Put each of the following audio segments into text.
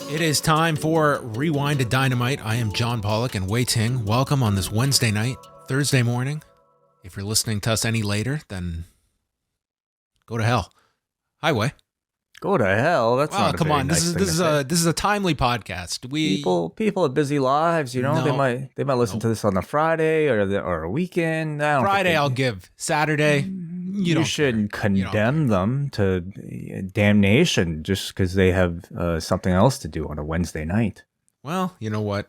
It is time for Rewind-A-Dynamite. I am John Pollock and Wai Ting. Welcome on this Wednesday night, Thursday morning. If you're listening to us any later, then go to hell. Hi, Wai. Go to hell. That's not come on. Nice This is a timely podcast. People have busy lives. You know, No. they might listen to this on a Friday or a weekend. I don't Friday I'll give. Saturday, you shouldn't condemn them to damnation just because they have something else to do on a Wednesday night. Well, you know what?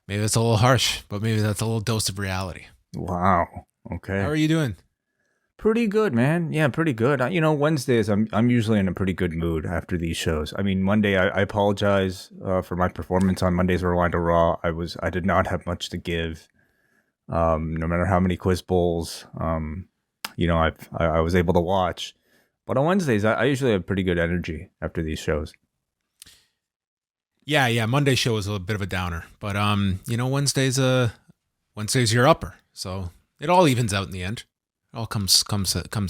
Maybe that's a little harsh, but maybe that's a little dose of reality. Wow. Okay. How are you doing? Pretty good, man. Yeah, pretty good. Wednesdays, I'm usually in a pretty good mood after these shows. I mean, Monday, I apologize for my performance on Monday's Rewind to Raw. I did not have much to give. No matter how many quiz bowls, I was able to watch. But on Wednesdays, I usually have pretty good energy after these shows. Yeah. Monday's show was a bit of a downer, but Wednesday's your upper, so it all evens out in the end. It all comes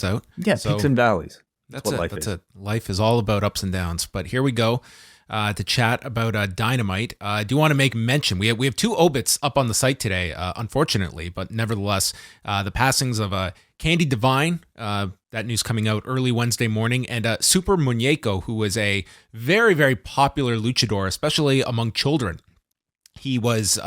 out. Yeah, so, peaks and valleys. That's it. Life is all about ups and downs. But here we go to chat about Dynamite. I do want to make mention. We have two obits up on the site today, unfortunately, but nevertheless, the passings of Candy Divine. That news coming out early Wednesday morning, and Super Muñeco, who was a very, very popular luchador, especially among children. He was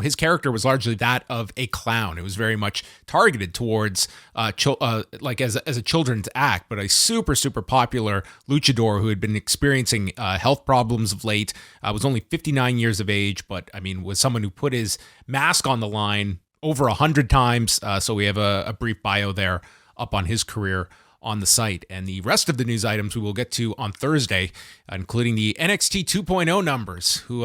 his character was largely that of a clown. It was very much targeted towards like as a children's act, but a super, super popular luchador who had been experiencing health problems of late, was only 59 years of age, but I mean, was someone who put his mask on the line over 100 times. So we have a brief bio there up on his career on the site. And the rest of the news items we will get to on Thursday, including the NXT 2.0 numbers, who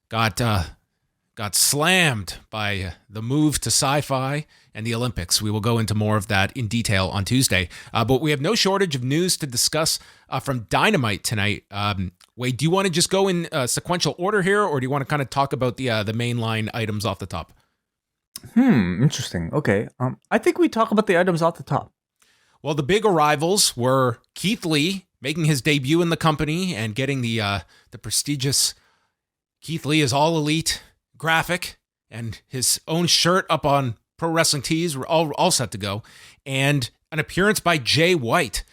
got slammed by the move to sci-fi and the Olympics. We will go into more of that in detail on Tuesday. But we have no shortage of news to discuss from Dynamite tonight. Wade, do you want to just go in sequential order here, or do you want to kind of talk about the mainline items off the top? Interesting. Okay. I think we talk about the items off the top. Well, the big arrivals were Keith Lee making his debut in the company and getting the prestigious Keith Lee is All Elite graphic and his own shirt up on Pro Wrestling Tees. We're all set to go. And an appearance by Jay White,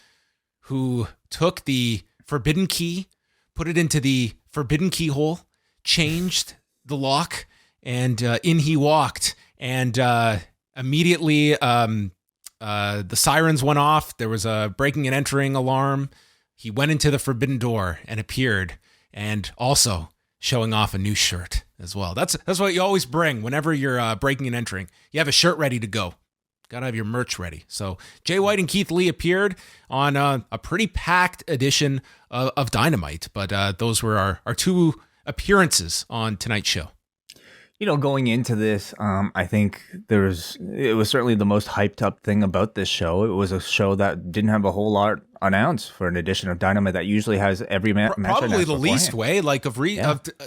who took the forbidden key, put it into the forbidden keyhole, changed the lock, and in he walked. And immediately the sirens went off. There was a breaking and entering alarm. He went into the forbidden door and appeared, and also showing off a new shirt as well. That's what you always bring whenever you're breaking and entering. You have a shirt ready to go. Got to have your merch ready. So Jay White and Keith Lee appeared on a pretty packed edition of Dynamite, but those were our two appearances on tonight's show. Going into this, I think it was certainly the most hyped up thing about this show. It was a show that didn't have a whole lot announced for an edition of Dynamite that usually has every match. Probably the least way, like of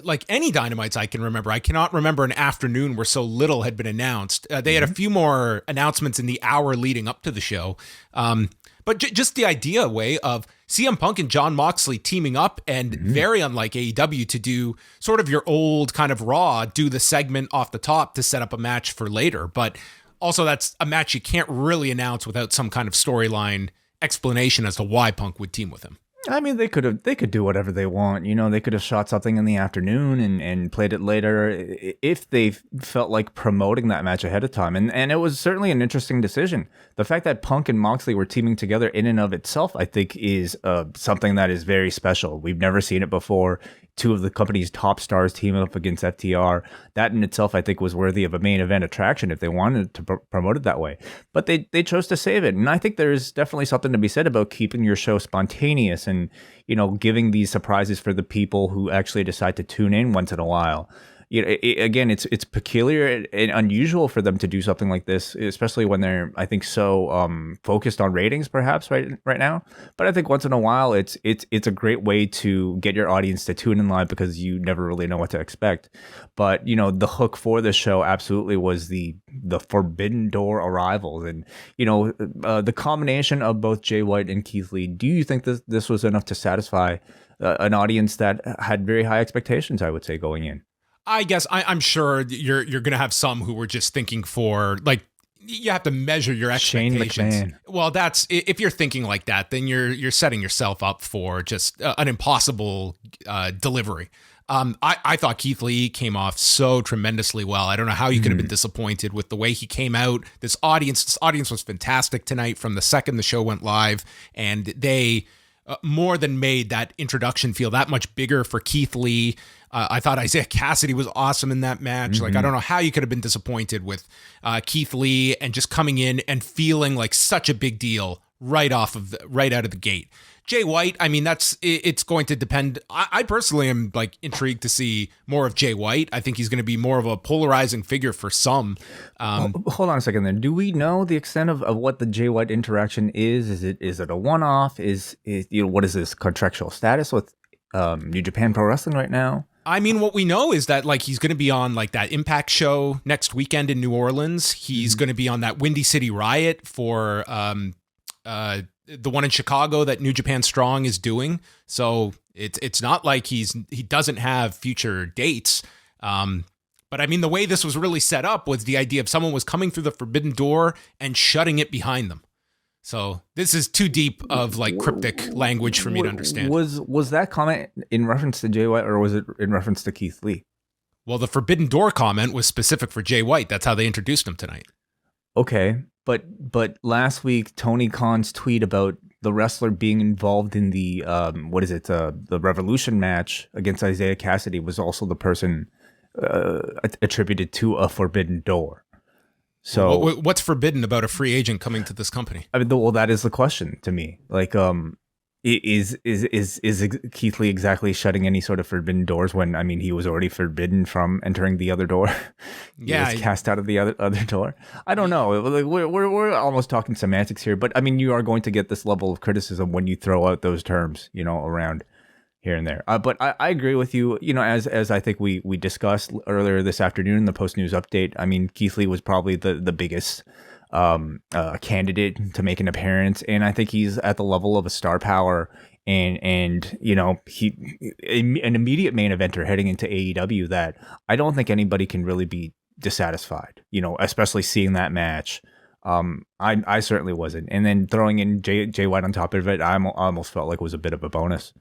like any Dynamites I can remember. I cannot remember an afternoon where so little had been announced. They had a few more announcements in the hour leading up to the show. But just the idea of CM Punk and Jon Moxley teaming up, and very unlike AEW to do sort of your old kind of Raw, do the segment off the top to set up a match for later. But also that's a match you can't really announce without some kind of storyline explanation as to why Punk would team with him. I mean, they could do whatever they want. They could have shot something in the afternoon and played it later if they felt like promoting that match ahead of time. And it was certainly an interesting decision. The fact that Punk and Moxley were teaming together in and of itself, I think, is something that is very special. We've never seen it before. Two of the company's top stars team up against FTR. That in itself, I think, was worthy of a main event attraction if they wanted to promote it that way. But they chose to save it. And I think there's definitely something to be said about keeping your show spontaneous and, giving these surprises for the people who actually decide to tune in once in a while. again, it's peculiar and unusual for them to do something like this, especially when they're, I think, so focused on ratings, perhaps right now. But I think once in a while, it's a great way to get your audience to tune in live because you never really know what to expect. But the hook for this show absolutely was the Forbidden Door arrivals, and the combination of both Jay White and Keith Lee. Do you think this was enough to satisfy an audience that had very high expectations, I would say, going in? I guess I'm sure you're going to have some who were just thinking for, like, you have to measure your expectations. Shane McMahon. Well, that's, if you're thinking like that, then you're setting yourself up for just an impossible delivery. I thought Keith Lee came off so tremendously well. I don't know how you could have been disappointed with the way he came out. This audience was fantastic tonight from the second the show went live, and they more than made that introduction feel that much bigger for Keith Lee. I thought Isiah Kassidy was awesome in that match. Like, I don't know how you could have been disappointed with Keith Lee and just coming in and feeling like such a big deal right out of the gate. Jay White, I mean, it's going to depend. I personally am like intrigued to see more of Jay White. I think he's going to be more of a polarizing figure for some. Hold on a second then. Do we know the extent of what the Jay White interaction is? Is it a one-off? Is what is this contractual status with New Japan Pro Wrestling right now? I mean, what we know is that, like, he's going to be on, like, that Impact show next weekend in New Orleans. He's going to be on that Windy City Riot for the one in Chicago that New Japan Strong is doing. So it's not like he doesn't have future dates. But I mean, the way this was really set up was the idea of someone was coming through the Forbidden Door and shutting it behind them. So this is too deep of like cryptic language for me to understand. Was that comment in reference to Jay White or was it in reference to Keith Lee? Well, the Forbidden Door comment was specific for Jay White. That's how they introduced him tonight. Okay, but last week Tony Khan's tweet about the wrestler being involved in the the Revolution match against Isiah Kassidy was also the person attributed to a Forbidden Door. So what's forbidden about a free agent coming to this company? I mean, well, that is the question to me. Like, is Keith Lee exactly shutting any sort of forbidden doors when, I mean, he was already forbidden from entering the other door? He was cast out of the other door. I don't know. Like, we're almost talking semantics here, but I mean, you are going to get this level of criticism when you throw out those terms, around here and there. But I agree with you, as I think we discussed earlier this afternoon in the post-news update. I mean, Keith Lee was probably the biggest candidate to make an appearance, and I think he's at the level of a star power and he an immediate main eventer heading into AEW that I don't think anybody can really be dissatisfied, especially seeing that match. I certainly wasn't, and then throwing in Jay White on top of it, I almost felt like it was a bit of a bonus.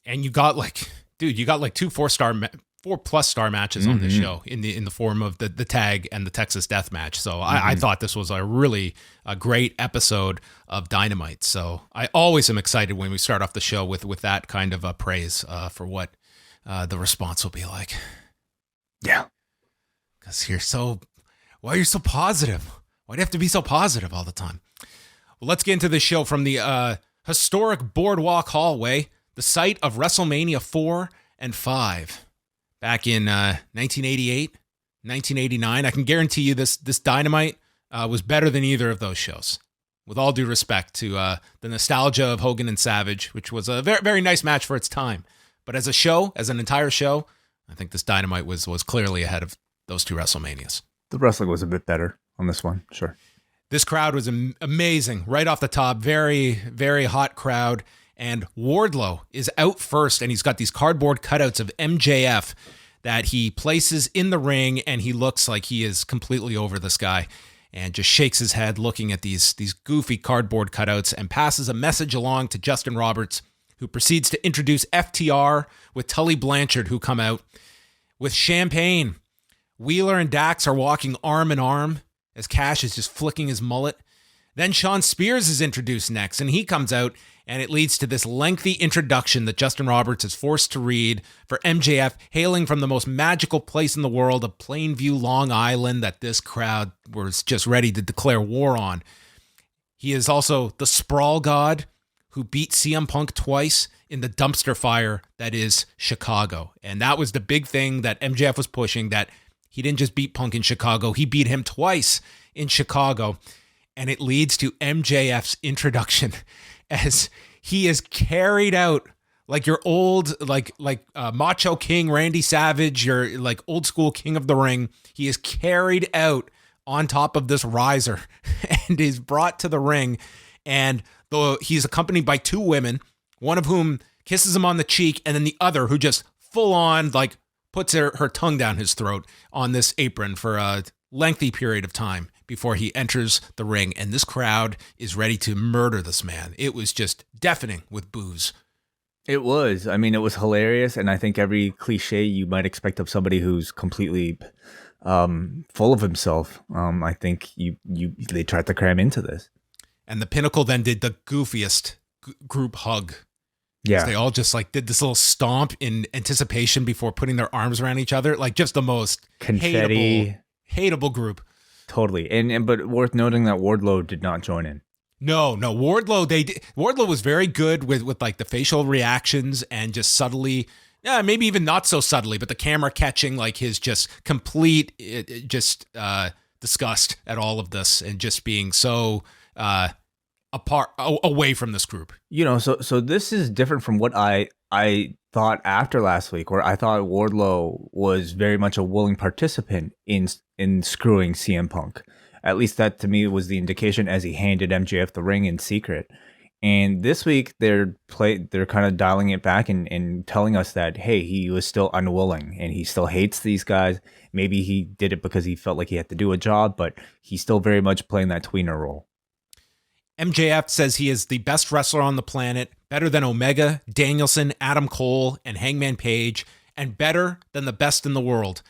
And you got like two 4+ star matches on this show in the form of the tag and the Texas Death Match. So I thought this was a great episode of Dynamite. So I always am excited when we start off the show with that kind of praise for what the response will be like. Yeah. Because why are you so positive? Why do you have to be so positive all the time? Well, let's get into this show from the historic Boardwalk Hallway, the site of WrestleMania 4 and 5. Back in 1988, 1989. I can guarantee you this Dynamite was better than either of those shows. With all due respect to the nostalgia of Hogan and Savage, which was a very, very nice match for its time. But as a show, as an entire show, I think this Dynamite was clearly ahead of those two WrestleManias. The wrestling was a bit better on this one, sure. This crowd was amazing right off the top. Very, very hot crowd. And Wardlow is out first, and he's got these cardboard cutouts of MJF that he places in the ring, and he looks like he is completely over this guy and just shakes his head looking at these goofy cardboard cutouts and passes a message along to Justin Roberts, who proceeds to introduce FTR with Tully Blanchard, who come out with champagne. Wheeler and Dax are walking arm in arm as Cash is just flicking his mullet. Then Shawn Spears is introduced next, and he comes out, and it leads to this lengthy introduction that Justin Roberts is forced to read for MJF, hailing from the most magical place in the world of Plainview, Long Island, that this crowd was just ready to declare war on. He is also the Sprawl God, who beat CM Punk twice in the dumpster fire that is Chicago. And that was the big thing that MJF was pushing, that he didn't just beat Punk in Chicago, he beat him twice in Chicago. And it leads to MJF's introduction as he is carried out like your old, like Macho King Randy Savage, your like old school king of the ring. He is carried out on top of this riser and is brought to the ring. And though he's accompanied by two women, one of whom kisses him on the cheek, and then the other who just full on like puts her tongue down his throat on this apron for a lengthy period of time before he enters the ring. And this crowd is ready to murder this man. It was just deafening with boos. It was. I mean, it was hilarious, and I think every cliche you might expect of somebody who's completely full of himself. I think they tried to cram into this. And the Pinnacle then did the goofiest group hug. Yeah, they all just like did this little stomp in anticipation before putting their arms around each other, like just the most confetti, hateable group. Totally, and but worth noting that Wardlow did not join in. No, Wardlow. Wardlow was very good with like the facial reactions and just subtly, maybe even not so subtly, but the camera catching like his just complete, disgust at all of this and just being so away from this group. So this is different from what I thought after last week, where I thought Wardlow was very much a willing participant in screwing CM Punk. At least that to me was the indication as he handed MJF the ring in secret. And this week they're kind of dialing it back and telling us that, hey, he was still unwilling and he still hates these guys. Maybe he did it because he felt like he had to do a job, but he's still very much playing that tweener role. MJF says he is the best wrestler on the planet, better than Omega, Danielson, Adam Cole, and Hangman Page, and better than the best in the world.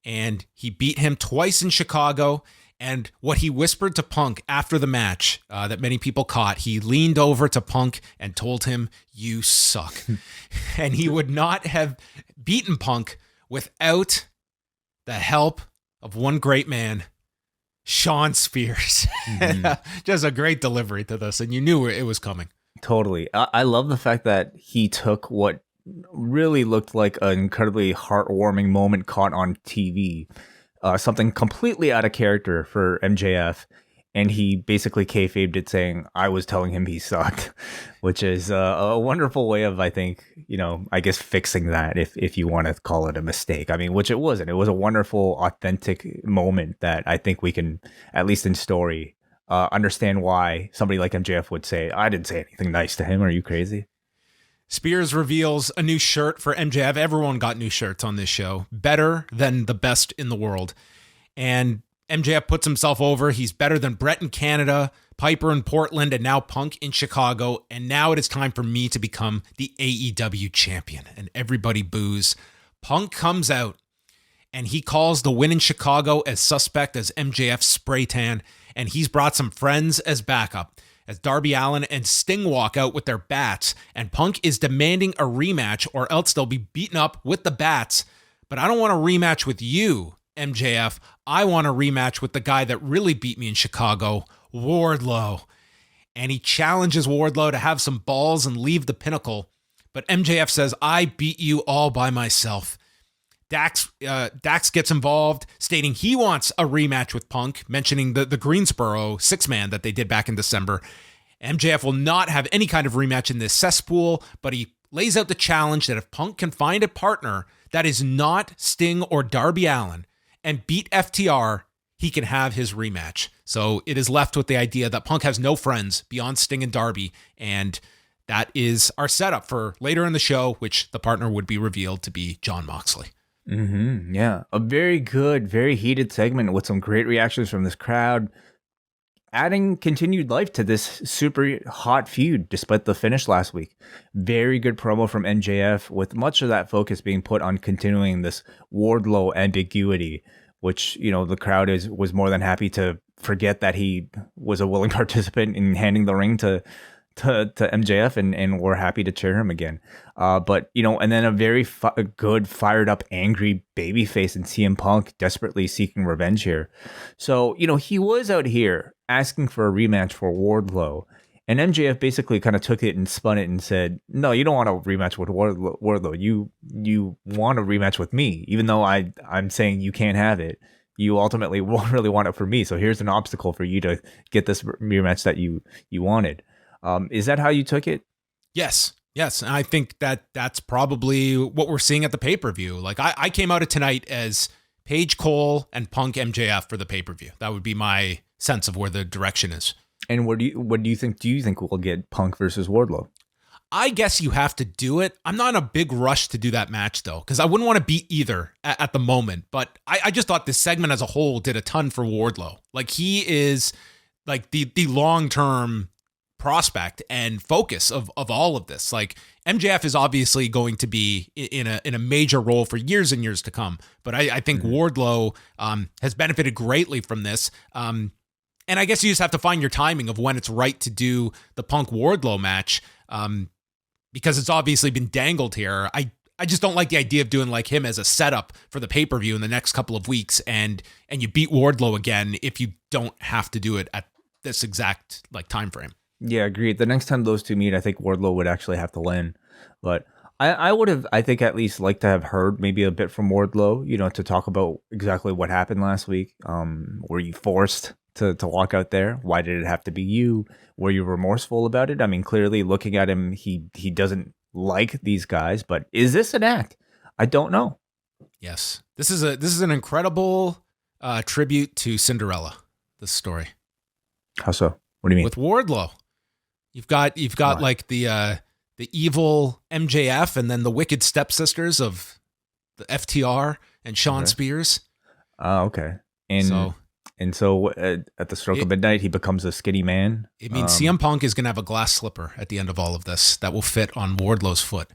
And he beat him twice in Chicago. And what he whispered to Punk after the match that many people caught, he leaned over to Punk and told him, "You suck." And he would not have beaten Punk without the help of one great man, Sean Spears. Mm-hmm. Just a great delivery to this, and you knew it was coming. Totally. I love the fact that he took what really looked like an incredibly heartwarming moment caught on TV, something completely out of character for MJF, and he basically kayfabed it saying, I was telling him he sucked, which is a wonderful way of, I think, I guess fixing that if you want to call it a mistake. I mean, which it wasn't. It was a wonderful, authentic moment that I think we can, at least in story, understand why somebody like MJF would say, I didn't say anything nice to him. Are you crazy? Spears reveals a new shirt for MJF. Everyone got new shirts on this show. Better than the best in the world. And MJF puts himself over. He's better than Brett in Canada, Piper in Portland, and now Punk in Chicago. And now it is time for me to become the AEW champion. And everybody boos. Punk comes out and he calls the win in Chicago as suspect as MJF's spray tan. And he's brought some friends as backup, as Darby Allin and Sting walk out with their bats, and Punk is demanding a rematch or else they'll be beaten up with the bats. But I don't want a rematch with you, MJF. I want a rematch with the guy that really beat me in Chicago, Wardlow. And he challenges Wardlow to have some balls and leave the Pinnacle. But MJF says, I beat you all by myself. Dax gets involved, stating he wants a rematch with Punk, mentioning the Greensboro 6-man that they did back in December. MJF will not have any kind of rematch in this cesspool, but he lays out the challenge that if Punk can find a partner that is not Sting or Darby Allin and beat FTR, he can have his rematch. So it is left with the idea that Punk has no friends beyond Sting and Darby, and that is our setup for later in the show, which the partner would be revealed to be Jon Moxley. Mm-hmm. Yeah, a very good, very heated segment with some great reactions from this crowd, adding continued life to this super hot feud despite the finish last week. Very good promo from MJF, with much of that focus being put on continuing this Wardlow ambiguity, which, the crowd was more than happy to forget that he was a willing participant in handing the ring to MJF, and we're happy to cheer him again. But and then a very good, fired up, angry babyface in CM Punk, desperately seeking revenge here. So, he was out here asking for a rematch for Wardlow, And MJF basically kind of took it and spun it and said, "No, you don't want a rematch with Wardlow. You want a rematch with me, even though I'm saying you can't have it. You ultimately won't really want it for me. So here's an obstacle for you to get this rematch that you wanted." Is that how you took it? Yes. And I think that's probably what we're seeing at the pay-per-view. Like I came out of tonight as Page, Cole, and Punk MJF for the pay-per-view. That would be my sense of where the direction is. And what do you think? Do you think we'll get Punk versus Wardlow? I guess you have to do it. I'm not in a big rush to do that match, though, because I wouldn't want to beat either at the moment. But I just thought this segment as a whole did a ton for Wardlow. Like, he is like the long-term prospect and focus of all of this. Like, MJF is obviously going to be in a major role for years and years to come. But I think Wardlow has benefited greatly from this. And I guess you just have to find your timing of when it's right to do the Punk Wardlow match, because it's obviously been dangled here. I just don't like the idea of doing like him as a setup for the pay-per-view in the next couple of weeks, and you beat Wardlow again if you don't have to do it at this exact like time frame. Yeah, agreed. The next time those two meet, I think Wardlow would actually have to win. But I would have, I think, at least liked to have heard maybe a bit from Wardlow, to talk about exactly what happened last week. Were you forced to walk out there? Why did it have to be you? Were you remorseful about it? I mean, clearly looking at him, he doesn't like these guys, but is this an act? I don't know. Yes. This is an incredible tribute to Cinderella, this story. How so? What do you mean? With Wardlow. You've got like the evil MJF and then the wicked stepsisters of the FTR and Sean Spears. Oh, okay. And so at the stroke of midnight, he becomes a skinny man. It means CM Punk is going to have a glass slipper at the end of all of this that will fit on Wardlow's foot.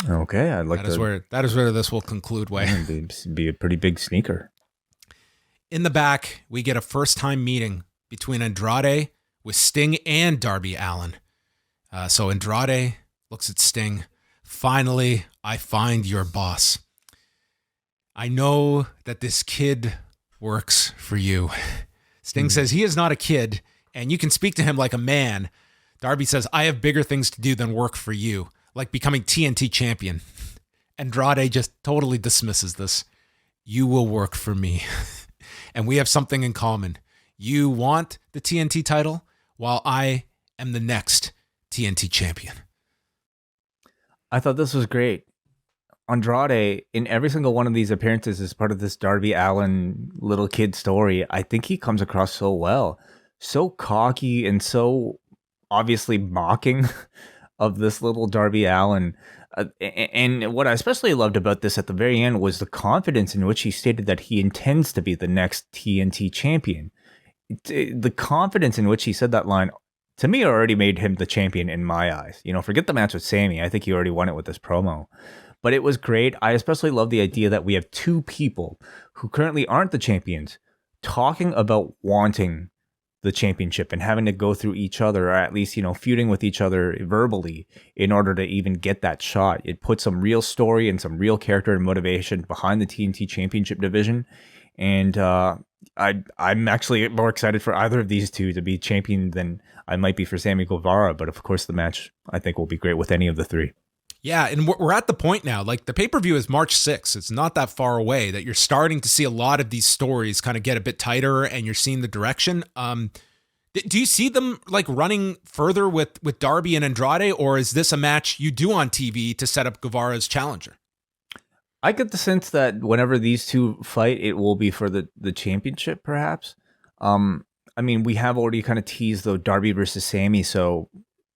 Okay, I'd like that is where this will conclude. Be a pretty big sneaker. In the back, we get a first-time meeting between Andrade with Sting and Darby Allin. So Andrade looks at Sting. "Finally, I find your boss. I know that this kid works for you." Sting says he is not a kid, and you can speak to him like a man. Darby says, "I have bigger things to do than work for you, like becoming TNT champion." Andrade just totally dismisses this. "You will work for me, and we have something in common. You want the TNT title, while I am the next TNT champion." I thought this was great. Andrade, in every single one of these appearances as part of this Darby Allin little kid story, I think he comes across so well. So cocky and so obviously mocking of this little Darby Allin. And what I especially loved about this at the very end was the confidence in which he stated that he intends to be the next TNT champion. The confidence in which he said that line, to me, already made him the champion in my eyes. Forget the match with Sammy. I think he already won it with this promo. But it was great. I especially love the idea that we have two people who currently aren't the champions talking about wanting the championship and having to go through each other, or at least, feuding with each other verbally in order to even get that shot. It put some real story and some real character and motivation behind the TNT championship division. And I'm actually more excited for either of these two to be champion than I might be for Sammy Guevara. But of course, the match, I think, will be great with any of the three. Yeah, and we're at the point now, like the pay-per-view is March 6th. It's not that far away that you're starting to see a lot of these stories kind of get a bit tighter and you're seeing the direction. Do you see them like running further with Darby and Andrade, or is this a match you do on TV to set up Guevara's challenger? I get the sense that whenever these two fight, it will be for the championship, perhaps. I mean, we have already kind of teased though Darby versus Sammy, so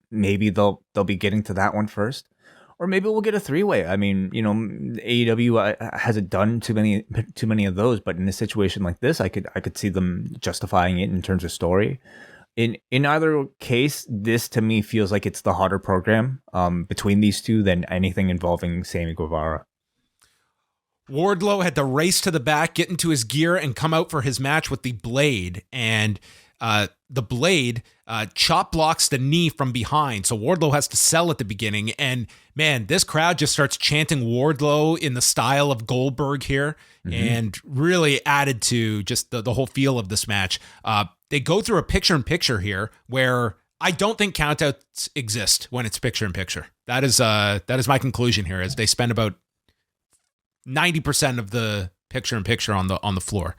maybe they'll be getting to that one first. Or maybe we'll get a three-way. I mean, AEW hasn't done too many of those, but in a situation like this, I could see them justifying it in terms of story. In either case, this to me feels like it's the hotter program between these two than anything involving Sammy Guevara. Wardlow had to race to the back, get into his gear, and come out for his match with the Blade. And the Blade chop blocks the knee from behind. So Wardlow has to sell at the beginning. And man, this crowd just starts chanting Wardlow in the style of Goldberg here, and really added to just the whole feel of this match. They go through a picture-in-picture here where I don't think countouts exist when it's picture in picture. That is my conclusion here, as they spend about 90% of the picture in picture on the floor.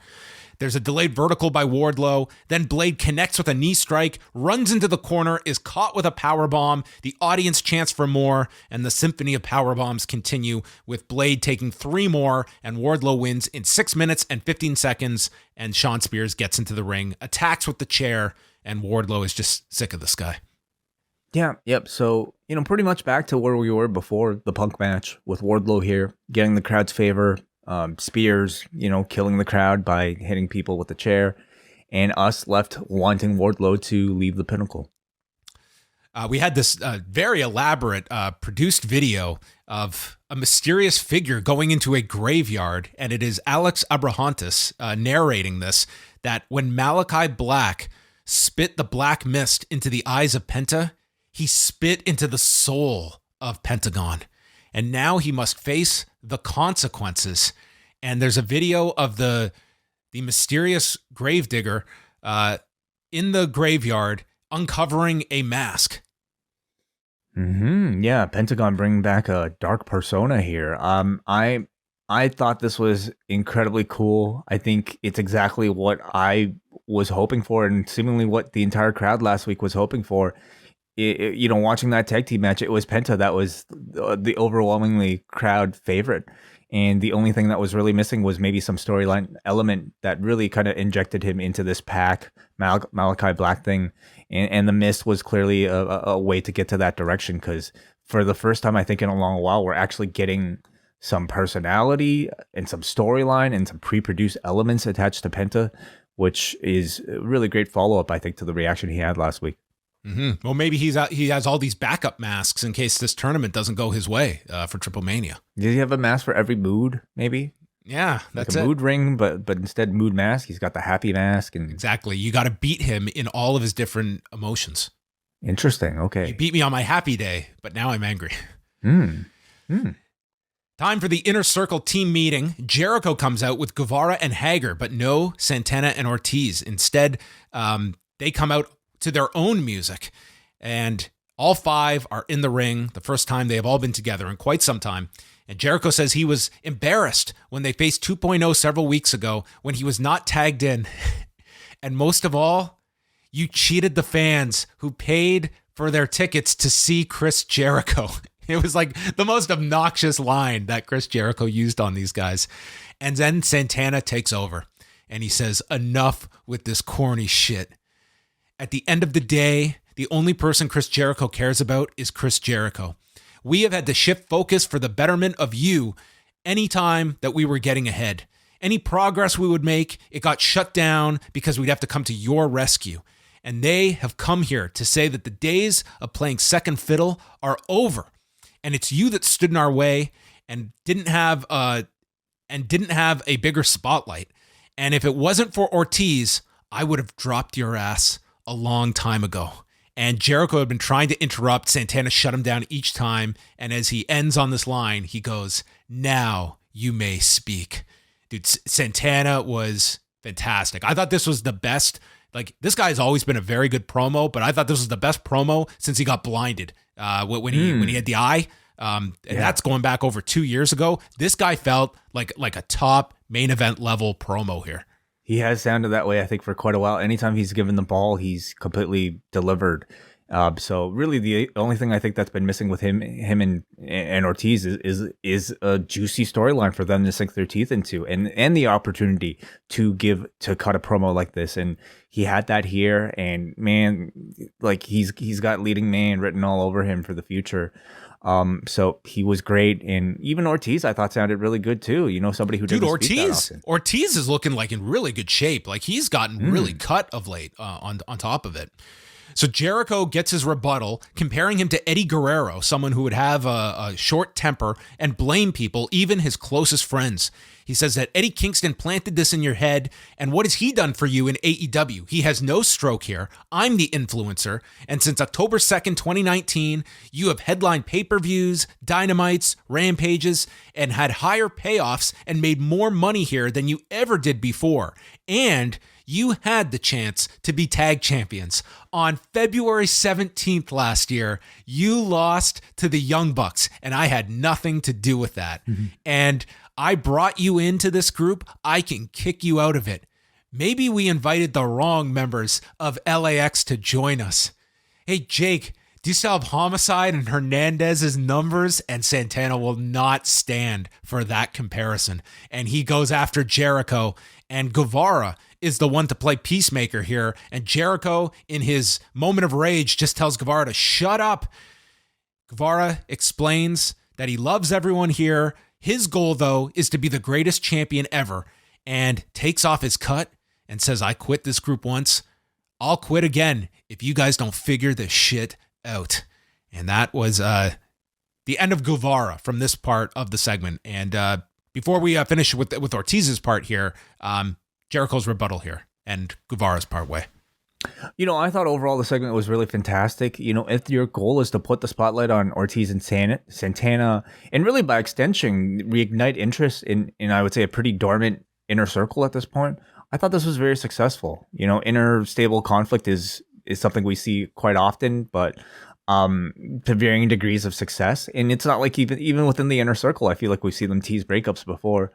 There's a delayed vertical by Wardlow. Then Blade connects with a knee strike, runs into the corner, is caught with a powerbomb. The audience chants for more, and the symphony of powerbombs continue, with Blade taking 3 more, and Wardlow wins in 6 minutes and 15 seconds, and Shawn Spears gets into the ring, attacks with the chair, and Wardlow is just sick of this guy. Yeah, yep. So, pretty much back to where we were before the Punk match, with Wardlow here, getting the crowd's favor. Spears, killing the crowd by hitting people with the chair, and us left wanting Wardlow to leave the Pinnacle. We had this very elaborate produced video of a mysterious figure going into a graveyard, and it is Alex Abrahantes narrating this, that when Malachi Black spit the black mist into the eyes of Penta, he spit into the soul of Pentagon. And now he must face the consequences. And there's a video of the mysterious gravedigger in the graveyard uncovering a mask. Yeah, Pentagon bringing back a dark persona here. I thought this was incredibly cool. I think it's exactly what I was hoping for, and seemingly what the entire crowd last week was hoping for. Watching that tag team match, it was Penta that was the overwhelmingly crowd favorite. And the only thing that was really missing was maybe some storyline element that really kind of injected him into this pack, Malachi Black thing. And the Mist was clearly a way to get to that direction, because for the first time, I think in a long while, we're actually getting some personality and some storyline and some pre-produced elements attached to Penta, which is a really great follow-up, I think, to the reaction he had last week. Mm-hmm. Well, maybe he has all these backup masks in case this tournament doesn't go his way for Triple Mania. Does he have a mask for every mood, maybe? Yeah, that's like a mood ring, but instead mood mask. He's got the happy mask. Exactly. You got to beat him in all of his different emotions. Interesting. Okay. You beat me on my happy day, but now I'm angry. Time for the Inner Circle team meeting. Jericho comes out with Guevara and Hager, but no Santana and Ortiz. Instead, they come out to their own music, and all 5 are in the ring, the first time they have all been together in quite some time. And Jericho says he was embarrassed when they faced 2.0 several weeks ago when he was not tagged in. And most of all, you cheated the fans who paid for their tickets to see Chris Jericho. It was like the most obnoxious line that Chris Jericho used on these guys. And then Santana takes over and he says, "Enough with this corny shit. At the end of the day, the only person Chris Jericho cares about is Chris Jericho. We have had to shift focus for the betterment of you anytime that we were getting ahead. Any progress we would make, it got shut down because we'd have to come to your rescue. And they have come here to say that the days of playing second fiddle are over. And it's you that stood in our way and didn't have a bigger spotlight. And if it wasn't for Ortiz, I would have dropped your ass a long time ago." And Jericho had been trying to interrupt. Santana shut him down each time. And as he ends on this line, he goes, "Now you may speak." Dude, Santana was fantastic. I thought this was the best. Like, this guy has always been a very good promo, but I thought this was the best promo since he got blinded when he had the eye. And that's going back over 2 years ago. This guy felt like a top main event level promo here. He has sounded that way, I think, for quite a while. Anytime he's given the ball, he's completely delivered. So really, the only thing I think that's been missing with him and Ortiz is a juicy storyline for them to sink their teeth into, and the opportunity to cut a promo like this. And he had that here, and man, like he's got leading man written all over him for the future. So he was great, and even Ortiz I thought sounded really good too. Somebody who doesn't speak that often. Ortiz is looking like in really good shape. Like, he's gotten really cut of late. On top of it, so Jericho gets his rebuttal, comparing him to Eddie Guerrero, someone who would have a short temper and blame people, even his closest friends. He says that Eddie Kingston planted this in your head, and what has he done for you in AEW? He has no stroke here. I'm the influencer, and since October 2nd, 2019, you have headlined pay-per-views, dynamites, rampages, and had higher payoffs and made more money here than you ever did before. And You had the chance to be tag champions. On February 17th last year, you lost to the Young Bucks, and I had nothing to do with that. And I brought you into this group. I can kick you out of it. Maybe we invited the wrong members of LAX to join us. Hey, Jake, do you still have Homicide and Hernandez's numbers? And Santana will not stand for that comparison. And he goes after Jericho, and Guevara is the one to play peacemaker here. And Jericho, in his moment of rage, just tells Guevara to shut up. Guevara explains that he loves everyone here. His goal, though, is to be the greatest champion ever, and takes off his cut and says, I quit this group once. I'll quit again if you guys don't figure this shit out. And that was the end of Guevara from this part of the segment. And before we finish with Ortiz's part here, Jericho's rebuttal here and Guevara's part way. I thought overall the segment was really fantastic. If your goal is to put the spotlight on Ortiz and Santana, and really by extension reignite interest in I would say a pretty dormant inner circle at this point, I thought this was very successful. Inner stable conflict is something we see quite often, but to varying degrees of success. And it's not like even within the inner circle, I feel like we've seen them tease breakups before.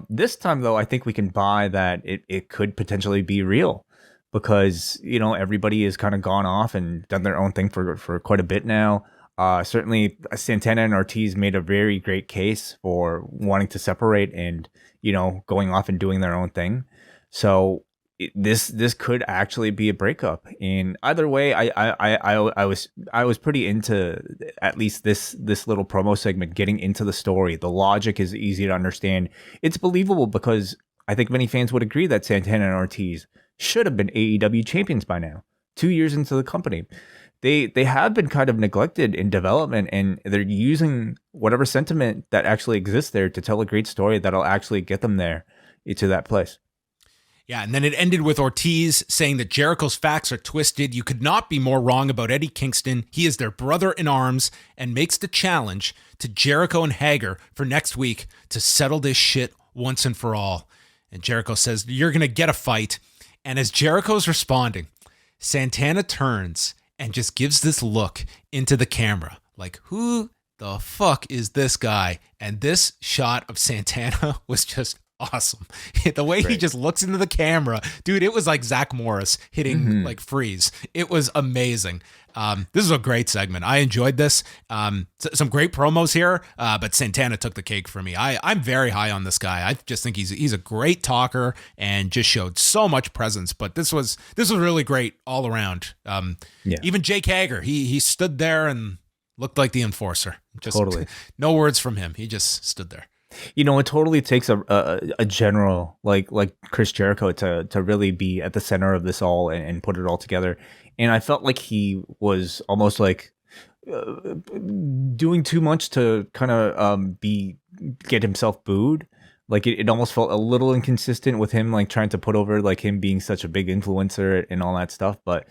This time, though, I think we can buy that it could potentially be real, because, everybody has kind of gone off and done their own thing for quite a bit now. Certainly, Santana and Ortiz made a very great case for wanting to separate and, going off and doing their own thing. So this could actually be a breakup. And either way, I was pretty into at least this little promo segment, getting into the story. The logic is easy to understand. It's believable because I think many fans would agree that Santana and Ortiz should have been AEW champions by now, 2 years into the company. They have been kind of neglected in development, and they're using whatever sentiment that actually exists there to tell a great story that'll actually get them there to that place. Yeah, and then it ended with Ortiz saying that Jericho's facts are twisted. You could not be more wrong about Eddie Kingston. He is their brother in arms, and makes the challenge to Jericho and Hager for next week to settle this shit once and for all. And Jericho says, you're going to get a fight. And as Jericho's responding, Santana turns and just gives this look into the camera. Like, who the fuck is this guy? And this shot of Santana was just awesome. The way he just looks into the camera, dude, it was like Zach Morris hitting like freeze. It was amazing. This is a great segment. I enjoyed this. Some great promos here, but Santana took the cake for me. I'm very high on this guy. I just think he's a great talker and just showed so much presence. But this was really great all around. Even Jake Hager, he stood there and looked like the enforcer. Just totally. No words from him. He just stood there. It totally takes a general like Chris Jericho to really be at the center of this all and put it all together. And I felt like he was almost like doing too much to kind of get himself booed. Like it almost felt a little inconsistent with him, like trying to put over like him being such a big influencer and all that stuff. But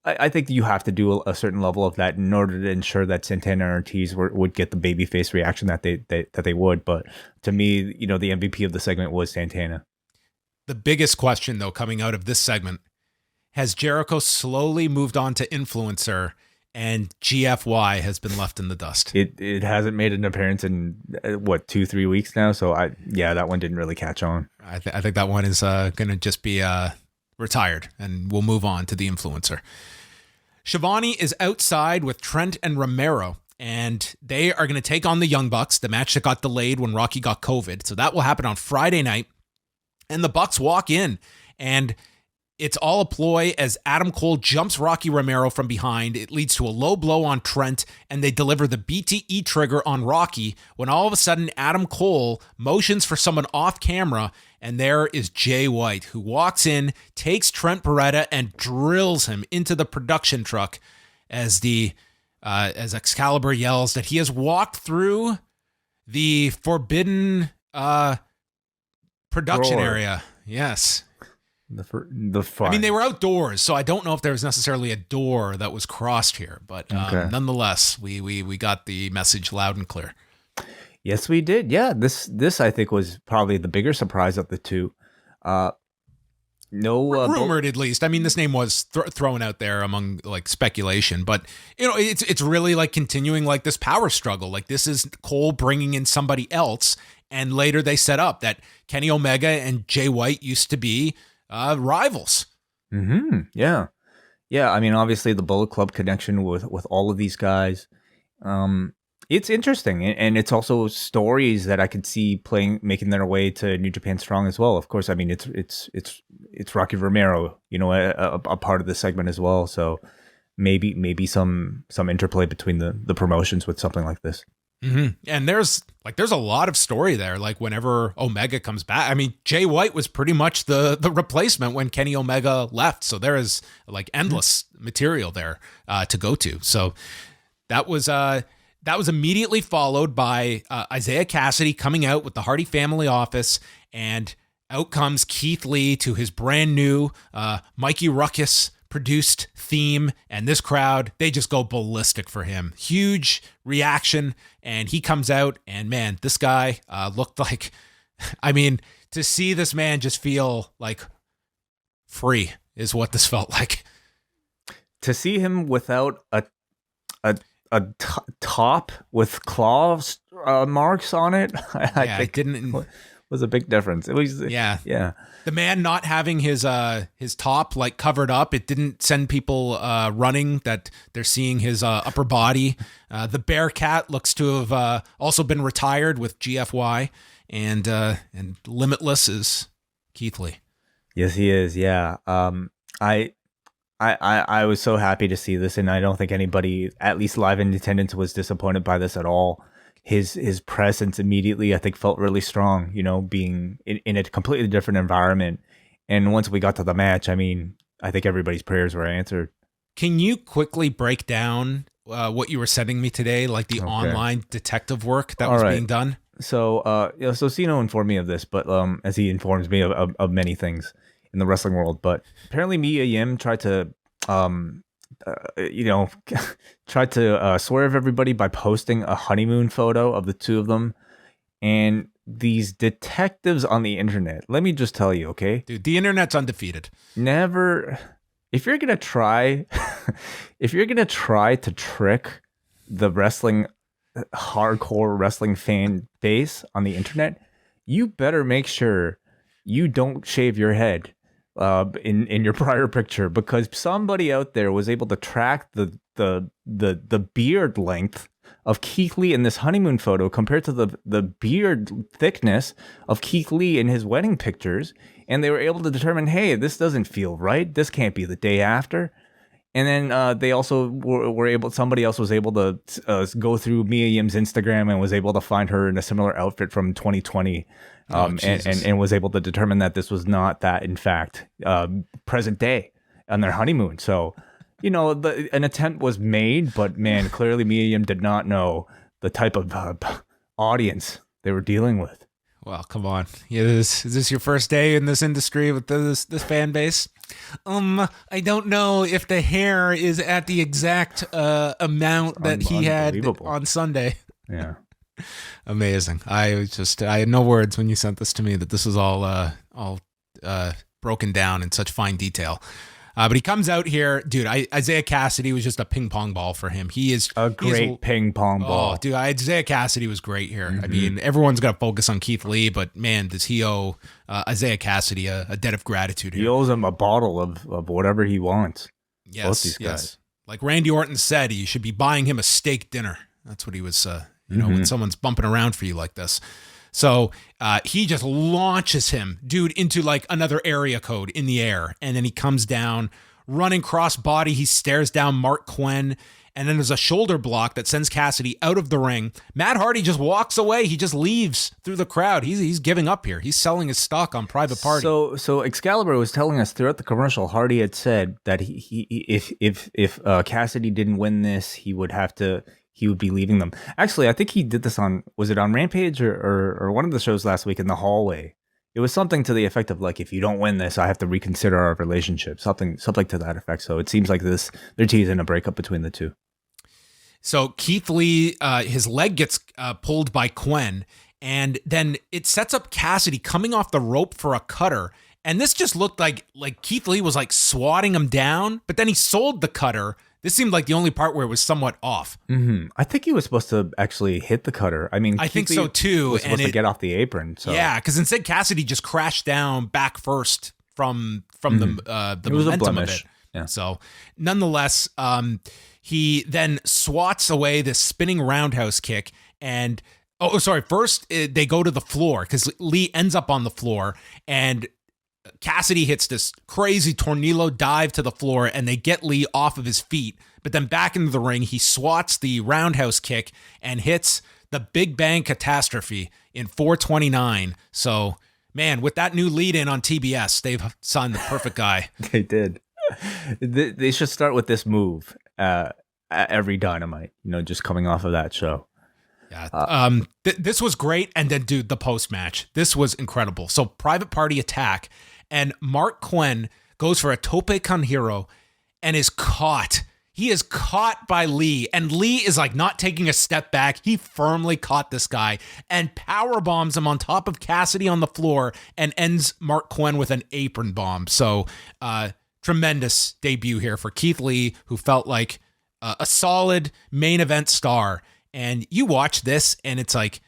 I think you have to do a certain level of that in order to ensure that Santana and Ortiz would get the babyface reaction that they would. But to me, the MVP of the segment was Santana. The biggest question, though, coming out of this segment, has Jericho slowly moved on to influencer and GFY has been left in the dust? It hasn't made an appearance in 2-3 weeks now. So that one didn't really catch on. I think that one is going to just be retired, and we'll move on to the influencer. Shivani is outside with Trent and Romero, and they are going to take on the Young Bucks, the match that got delayed when Rocky got COVID. So that will happen on Friday night. And the Bucks walk in, and it's all a ploy as Adam Cole jumps Rocky Romero from behind. It leads to a low blow on Trent, and they deliver the BTE trigger on Rocky when all of a sudden Adam Cole motions for someone off camera, and there is Jay White, who walks in, takes Trent Beretta, and drills him into the production truck as Excalibur yells that he has walked through the forbidden production area. Yes. The fire. I mean, they were outdoors, so I don't know if there was necessarily a door that was crossed here, but nonetheless, we got the message loud and clear. Yes, we did. Yeah, this I think was probably the bigger surprise of the two. No, rumored at least. I mean, this name was thrown out there among like speculation, but it's really like continuing like this power struggle. Like this is Cole bringing in somebody else, and later they set up that Kenny Omega and Jay White used to be rivals. Mm-hmm. Yeah. I mean, obviously the Bullet Club connection with all of these guys. It's interesting, and it's also stories that I could see making their way to New Japan Strong as well. Of course, I mean it's Rocky Romero, a part of the segment as well. So maybe some interplay between the promotions with something like this. Mm-hmm. And there's a lot of story there. Like whenever Omega comes back, I mean, Jay White was pretty much the replacement when Kenny Omega left. So there is like endless material there to go to. So that was immediately followed by Isiah Kassidy coming out with the Hardy Family Office, and out comes Keith Lee to his brand new Mikey Ruckus produced theme, and this crowd, they just go ballistic for him. Huge reaction, and he comes out, and man, this guy looked like, I mean, to see this man just feel like free is what this felt like. To see him without a top with claws marks on it, I think it didn't was a big difference. It was yeah. The man not having his top like covered up, it didn't send people running that they're seeing his upper body. The Bearcat looks to have also been retired with GFY, and Limitless is Keith Lee. Yes, he is. Yeah. I was so happy to see this, and I don't think anybody, at least live in attendance, was disappointed by this at all. His presence immediately, I think, felt really strong, being in a completely different environment. And once we got to the match, I mean, I think everybody's prayers were answered. Can you quickly break down what you were sending me today, like the online detective work that was being done? So, so Cino informed me of this, but as he informs me of many things in the wrestling world, but apparently Mia Yim tried to swerve everybody by posting a honeymoon photo of the two of them. And these detectives on the internet, let me just tell you, okay? Dude, the internet's undefeated. If you're gonna try to trick the hardcore wrestling fan base on the internet, you better make sure you don't shave your head in your prior picture, because somebody out there was able to track the beard length of Keith Lee in this honeymoon photo compared to the beard thickness of Keith Lee in his wedding pictures, and they were able to determine, hey, this doesn't feel right. This can't be the day after. And then they also somebody else was able to go through Mia Yim's Instagram and was able to find her in a similar outfit from 2020. And was able to determine that this was not that, in fact, present day on their honeymoon. So, an attempt was made, but man, clearly Mia Yim did not know the type of audience they were dealing with. Well, come on. Is this your first day in this industry with this fan base? I don't know if the hair is at the exact amount that he had on Sunday. Yeah. Amazing. I had no words when you sent this to me that this was all broken down in such fine detail. But he comes out here, dude. Isiah Kassidy was just a ping pong ball for him. He is a great ping pong ball. Oh, dude, Isiah Kassidy was great here. Mm-hmm. I mean, everyone's got to focus on Keith Lee, but man, does he owe Isiah Kassidy a debt of gratitude here. He owes him a bottle of whatever he wants. Yes, both these guys. Yes. Like Randy Orton said, you should be buying him a steak dinner. That's what he was, when someone's bumping around for you like this. So he just launches him, dude, into like another area code in the air. And then he comes down, running cross body. He stares down Mark Quinn. And then there's a shoulder block that sends Kassidy out of the ring. Matt Hardy just walks away. He just leaves through the crowd. He's giving up here. He's selling his stock on Private Party. So Excalibur was telling us throughout the commercial, Hardy had said that if Kassidy didn't win this, he would be leaving them. Actually, I think he did this was it on Rampage or one of the shows last week in the hallway? It was something to the effect of like, if you don't win this, I have to reconsider our relationship. Something to that effect. So it seems like they're teasing a breakup between the two. So Keith Lee, his leg gets pulled by Quinn, and then it sets up Kassidy coming off the rope for a cutter. And this just looked like Keith Lee was like swatting him down, but then he sold the cutter. This seemed like the only part where it was somewhat off. Mm-hmm. I think he was supposed to actually hit the cutter. I mean, I think Keith Lee so too. was supposed to get off the apron. So. Yeah, because instead Cassidy just crashed down back first from the it was a momentum blemish. of it. Yeah. So nonetheless, he then swats away this spinning roundhouse kick and first they go to the floor because Lee ends up on the floor and Cassidy hits this crazy tornillo dive to the floor and they get Lee off of his feet. But then back into the ring, he swats the roundhouse kick and hits the Big Bang Catastrophe in 429. So, man, with that new lead in on TBS, they've signed the perfect guy. They did. They should start with this move at every Dynamite, just coming off of that show. Yeah. This was great. And then, dude, the post match. This was incredible. So, Private Party attack. And Mark Quinn goes for a tope con hero and is caught. He is caught by Lee. And Lee is like not taking a step back. He firmly caught this guy and power bombs him on top of Cassidy on the floor and ends Mark Quinn with an apron bomb. So, tremendous debut here for Keith Lee, who felt like a solid main event star. And you watch this and it's like,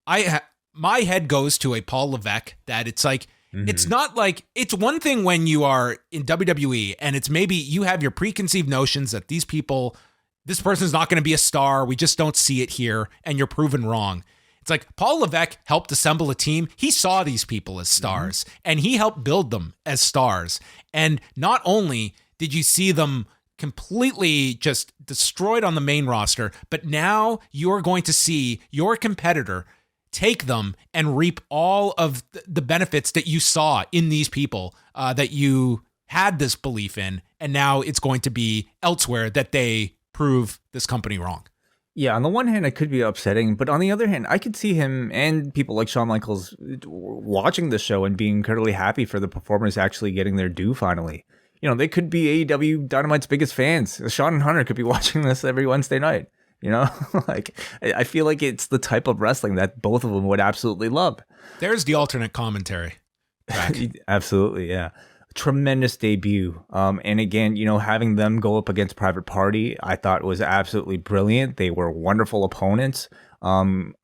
my head goes to a Paul Levesque that it's like, it's not like, it's one thing when you are in WWE and it's maybe you have your preconceived notions that this person's not going to be a star. We just don't see it here. And you're proven wrong. It's like Paul Levesque helped assemble a team. He saw these people as stars and he helped build them as stars. And not only did you see them completely just destroyed on the main roster, but now you're going to see your competitor take them and reap all of the benefits that you saw in these people that you had this belief in. And now it's going to be elsewhere that they prove this company wrong. Yeah, on the one hand, it could be upsetting, but on the other hand, I could see him and people like Shawn Michaels watching the show and being incredibly happy for the performers actually getting their due finally. They could be AEW Dynamite's biggest fans. Shawn and Hunter could be watching this every Wednesday night. Like I feel like it's the type of wrestling that both of them would absolutely love. There's the alternate commentary. Absolutely, yeah. Tremendous debut. And again, having them go up against Private Party, I thought was absolutely brilliant. They were wonderful opponents. I'm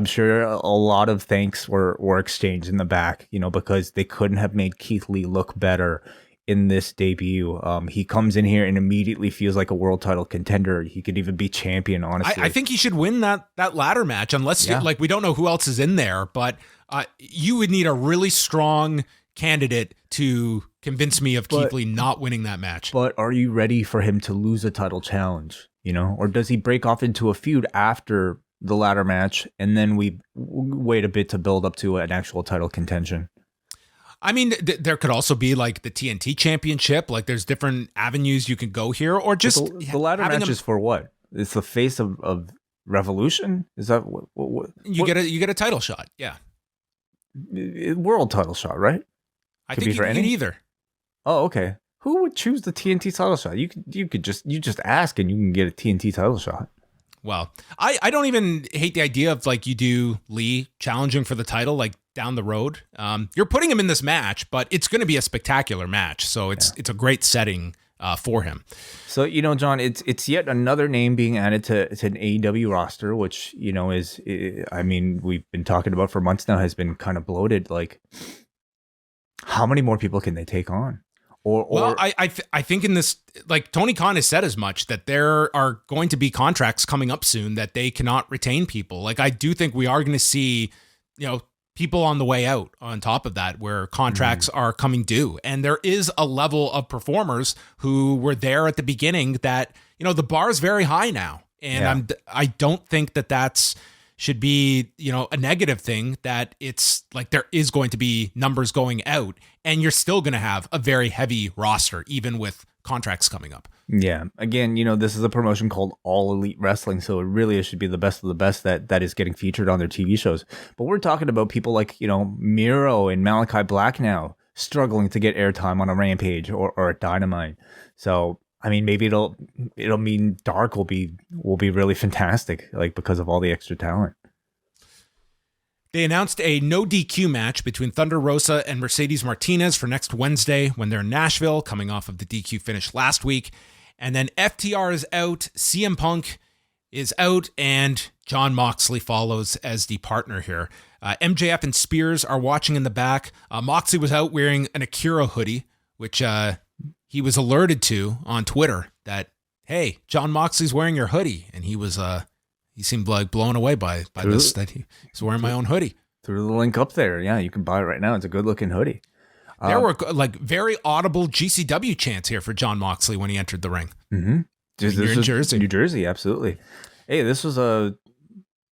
sure a lot of thanks were exchanged in the back, because they couldn't have made Keith Lee look better in this debut. He comes in here and immediately feels like a world title contender. He could even be champion, honestly. I think he should win that ladder match unless we don't know who else is in there, but you would need a really strong candidate to convince me of Keith Lee not winning that match. But are you ready for him to lose a title challenge, or does he break off into a feud after the ladder match and then we wait a bit to build up to an actual title contention? I mean, there could also be like the TNT championship. Like there's different avenues you can go here, or just the ladder match is for what? It's the face of Revolution. Is that what you get a title shot? Yeah, world title shot, right? I think you can get either. Oh, okay. Who would choose the TNT title shot? You just ask and you can get a TNT title shot. Well, I don't even hate the idea of like you do Lee challenging for the title like down the road. You're putting him in this match, but it's going to be a spectacular match. So it's a great setting for him. So, John, it's yet another name being added to an AEW roster, which, we've been talking about for months now, has been kind of bloated. Like, how many more people can they take on? I think in this, like Tony Khan has said as much, that there are going to be contracts coming up soon that they cannot retain people. Like I do think we are going to see, people on the way out on top of that where contracts are coming due. And there is a level of performers who were there at the beginning that, the bar is very high now. And I don't think that's should be, a negative thing, that it's like there is going to be numbers going out and you're still going to have a very heavy roster, even with contracts coming up. Yeah. Again, this is a promotion called All Elite Wrestling, so it really should be the best of the best that is getting featured on their TV shows. But we're talking about people like, Miro and Malachi Black now struggling to get airtime on a Rampage or a Dynamite. So, maybe it'll mean Dark will be really fantastic, like because of all the extra talent. They announced a no DQ match between Thunder Rosa and Mercedes Martinez for next Wednesday when they're in Nashville, coming off of the DQ finish last week. And then FTR is out, CM Punk is out, and Jon Moxley follows as the partner here. MJF and Spears are watching in the back. Moxley was out wearing an Akira hoodie, which he was alerted to on Twitter that, hey, Jon Moxley's wearing your hoodie. And he seemed like blown away by this, that he's wearing my own hoodie. Through the link up there. Yeah, you can buy it right now. It's a good looking hoodie. There were like very audible GCW chants here for Jon Moxley when he entered the ring. Mm-hmm. You're in Jersey. New Jersey, absolutely. Hey, this was a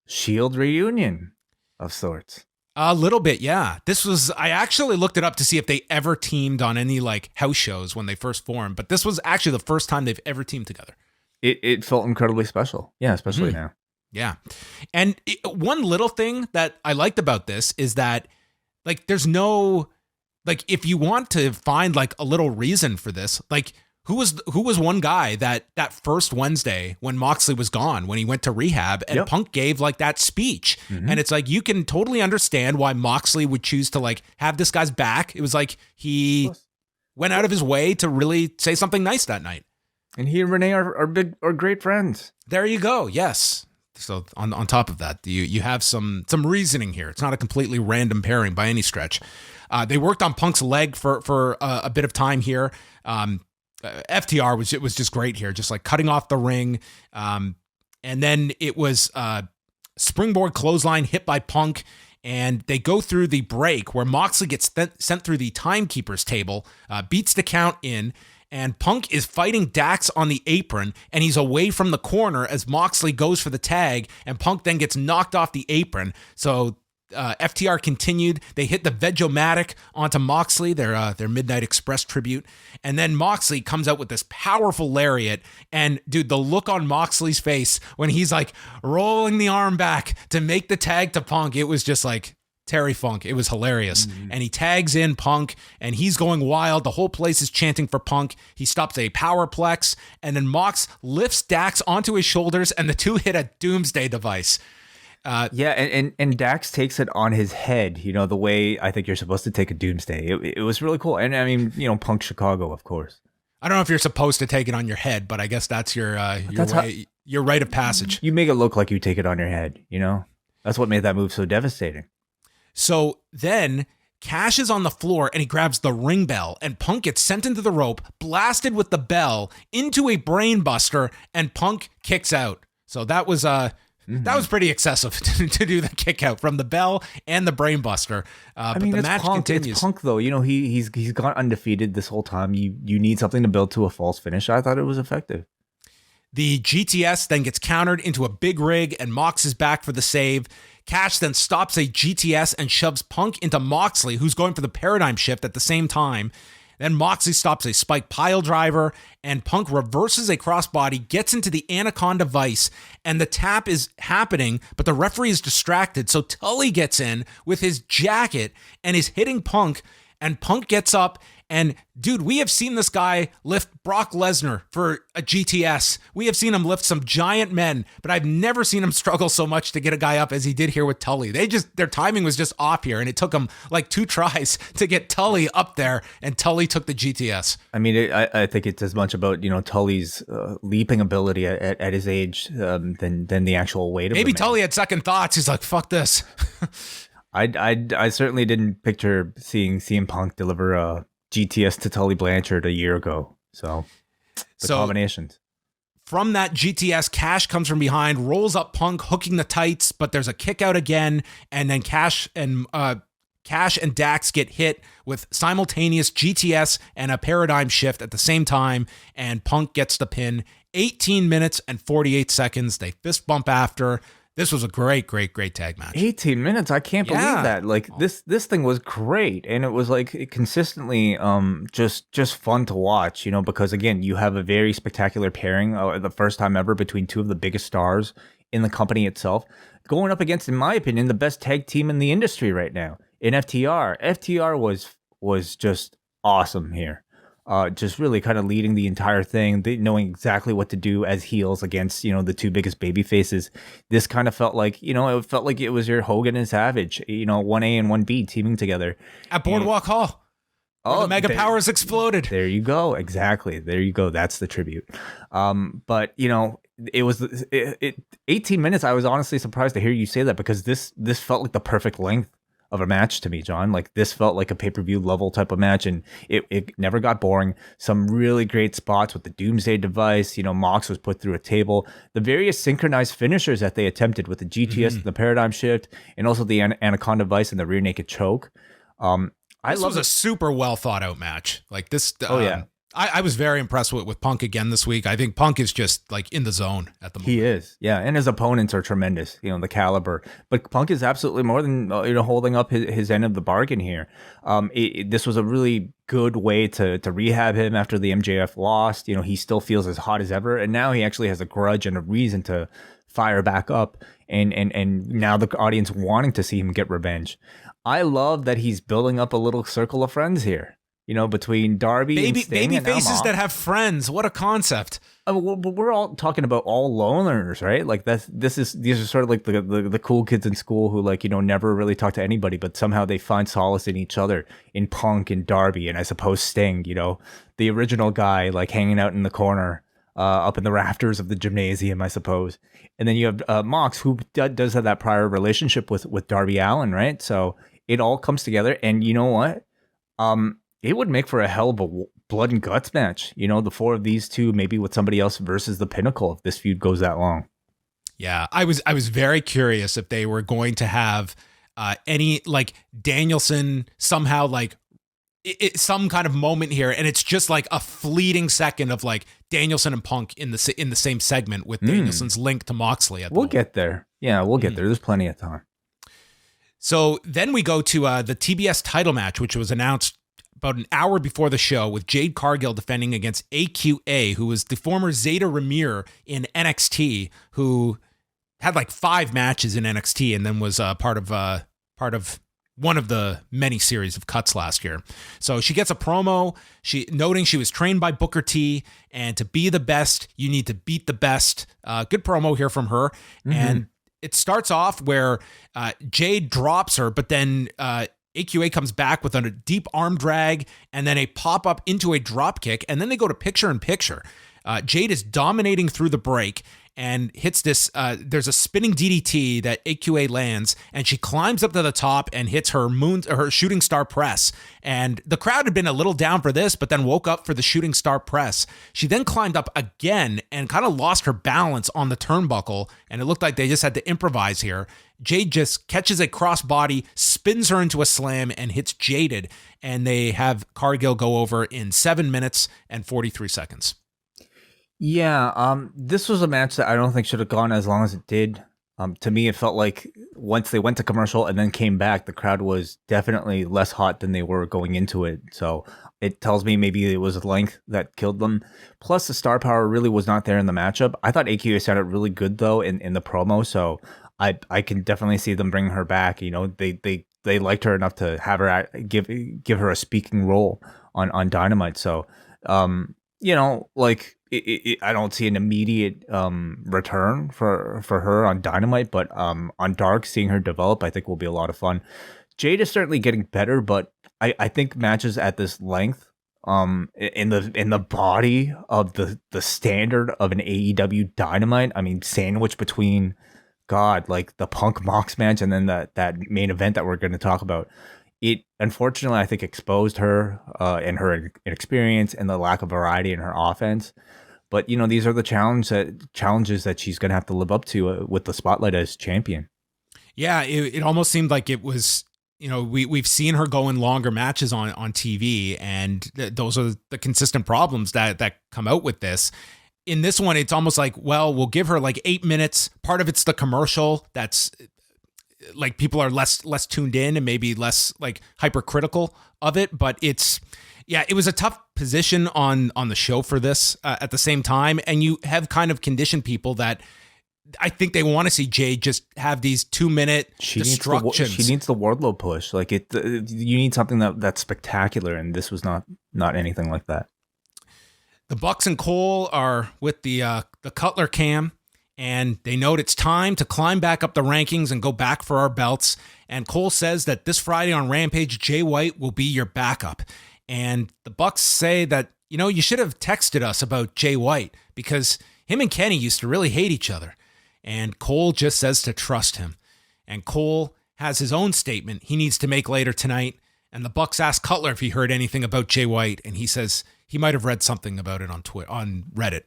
Shield reunion of sorts. A little bit, yeah. I actually looked it up to see if they ever teamed on any like house shows when they first formed, but this was actually the first time they've ever teamed together. It felt incredibly special. Yeah, especially now. Yeah. And one little thing that I liked about this is that like there's no, like if you want to find like a little reason for this, like who was one guy that first Wednesday when Moxley was gone, when he went to rehab and Punk gave like that speech. And it's like, you can totally understand why Moxley would choose to like have this guy's back. It was like he went out of his way to really say something nice that night. And he and Renee are great friends. There you go. Yes. So on top of that, you have some reasoning here. It's not a completely random pairing by any stretch. They worked on Punk's leg for a bit of time here. FTR was just great here, just like cutting off the ring. And then it was springboard clothesline hit by Punk. And they go through the break where Moxley gets sent through the timekeeper's table, beats the count in. And Punk is fighting Dax on the apron, and he's away from the corner as Moxley goes for the tag, and Punk then gets knocked off the apron. So FTR continued. They hit the Veg-O-Matic onto Moxley, their Midnight Express tribute. And then Moxley comes out with this powerful lariat. And dude, the look on Moxley's face when he's like rolling the arm back to make the tag to Punk, it was just like Terry Funk. It was hilarious. And he tags in Punk and he's going wild. The whole place is chanting for Punk. He stops a powerplex and then Mox lifts Dax onto his shoulders and the two hit a doomsday device. And Dax takes it on his head, you know, the way I think you're supposed to take a doomsday. It was really cool. And I mean, you know, Punk Chicago, of course. I don't know if you're supposed to take it on your head, but I guess that's your rite of passage. You make it look like you take it on your head, you know? That's what made that move so devastating. So then Cash is on the floor and he grabs the ring bell and Punk gets sent into the rope, blasted with the bell into a brain buster, and Punk kicks out. So that was pretty excessive to do the kick out from the bell and the brain buster. But the match continues. It's Punk though. You know, he's gone undefeated this whole time. You need something to build to a false finish. I thought it was effective. The GTS then gets countered into a big rig and Mox is back for the save. Cash then stops a GTS and shoves Punk into Moxley, who's going for the paradigm shift at the same time. Then Moxley stops a spike pile driver, and Punk reverses a crossbody, gets into the Anaconda Vice, and the tap is happening, but the referee is distracted, so Tully gets in with his jacket and is hitting Punk, and Punk gets up. And dude, we have seen this guy lift Brock Lesnar for a GTS. We have seen him lift some giant men, but I've never seen him struggle so much to get a guy up as he did here with Tully. Their timing was just off here, and it took them like 2 tries to get Tully up there, and Tully took the GTS. I mean, I think it's as much about, you know, Tully's leaping ability at his age than the actual weight of Maybe the man. Tully had second thoughts. He's like, fuck this. I certainly didn't picture seeing CM Punk deliver a GTS to Tully Blanchard a year ago. So combinations. From that GTS, Cash comes from behind, rolls up Punk, hooking the tights, but there's a kick out again, and then Cash and Dax get hit with simultaneous GTS and a paradigm shift at the same time, and Punk gets the pin. 18 minutes and 48 seconds. They fist bump after. This was a great tag match. 18 minutes. I can't believe that. Like this thing was great. And it was like consistently just fun to watch, you know, because again, you have a very spectacular pairing, the first time ever between two of the biggest stars in the company itself, going up against, in my opinion, the best tag team in the industry right now in FTR. FTR was just awesome here. just really kind of leading the entire thing, knowing exactly what to do as heels against, the two biggest baby faces. This kind of felt like, it was your Hogan and Savage, 1A and 1B teaming together. At Boardwalk Hall. Oh, the Mega Powers exploded. There you go. Exactly. There you go. That's the tribute. But it was 18 minutes. I was honestly surprised to hear you say that, because this felt like the perfect length of a match to me, John. Like, this felt like a pay-per-view level type of match, and it never got boring. Some really great spots with the Doomsday device. Mox was put through a table. The various synchronized finishers that they attempted with the GTS and the paradigm shift, and also the Anaconda Vice and the rear naked choke. This was a super well thought out match. Like this. Yeah. I was very impressed with Punk again this week. I think Punk is just like in the zone at the moment. He is. Yeah. And his opponents are tremendous, the caliber. But Punk is absolutely more than, holding up his end of the bargain here. This was a really good way to rehab him after the MJF lost. He still feels as hot as ever. And now he actually has a grudge and a reason to fire back up. And now the audience wanting to see him get revenge. I love that he's building up a little circle of friends here, between Darby and Sting. Baby faces that have friends. What a concept. We're all talking about all loners, right? Like these are sort of like the cool kids in school who never really talk to anybody, but somehow they find solace in each other, in Punk and Darby, and I suppose Sting, the original guy hanging out in the corner, up in the rafters of the gymnasium, I suppose. And then you have Mox, who does have that prior relationship with Darby Allin, right? So it all comes together, and you know what? It would make for a hell of a blood and guts match. The four of these two, maybe with somebody else versus the Pinnacle, if this feud goes that long. Yeah, I was very curious if they were going to have any Danielson somehow some kind of moment here, and it's just like a fleeting second of Danielson and Punk in the same segment with Danielson's link to Moxley. We'll get there. Yeah, we'll get there. There's plenty of time. So then we go to the TBS title match, which was announced about an hour before the show, with Jade Cargill defending against AQA, who was the former Zeta Ramir in NXT, who had 5 matches in NXT and then was part of one of the many series of cuts last year. So she gets a promo, noting she was trained by Booker T, and to be the best, you need to beat the best. Good promo here from her. Mm-hmm. And it starts off where Jade drops her, but then AQA comes back with a deep arm drag and then a pop-up into a drop kick, and then they go to picture-in-picture. Jade is dominating through the break and hits this, there's a spinning DDT that AQA lands, and she climbs up to the top and hits her shooting star press. And the crowd had been a little down for this, but then woke up for the shooting star press. She then climbed up again and kind of lost her balance on the turnbuckle, and it looked like they just had to improvise here. Jade just catches a crossbody, spins her into a slam, and hits Jaded, and they have Cargill go over in 7 minutes and 43 seconds. Yeah, this was a match that I don't think should have gone as long as it did. To me, it felt like once they went to commercial and then came back, the crowd was definitely less hot than they were going into it. So it tells me maybe it was length that killed them. Plus, the star power really was not there in the matchup. I thought AQA sounded really good, though, in the promo. So I can definitely see them bringing her back. They liked her enough to have her give her a speaking role on Dynamite. So, I don't see an immediate return for her on Dynamite, but on Dark, seeing her develop, I think will be a lot of fun. Jade is certainly getting better, but I think matches at this length, in the body of the standard of an AEW Dynamite, I mean, sandwiched between the Punk Mox match and then that main event that we're going to talk about. It unfortunately, I think, exposed her and her inexperience and the lack of variety in her offense. But these are the challenges that she's going to have to live up to with the spotlight as champion. Yeah, it almost seemed like it was. We've seen her go in longer matches on TV, and those are the consistent problems that come out with this. In this one, it's almost like, well, we'll give her 8 minutes. Part of it's the commercial that's people are less tuned in and maybe less hypercritical of it, but it was a tough position on the show for this at the same time. And you have kind of conditioned people that I think they want to see Jade just have these 2-minute destructions. She needs the Wardlow push. You need something that's spectacular, and this was not anything like that. The Bucks and Cole are with the Cutler cam, and they note it's time to climb back up the rankings and go back for our belts. And Cole says that this Friday on Rampage, Jay White will be your backup. And the Bucks say that, you should have texted us about Jay White because him and Kenny used to really hate each other. And Cole just says to trust him. And Cole has his own statement he needs to make later tonight. And the Bucks ask Cutler if he heard anything about Jay White, and he says he might have read something about it on Reddit.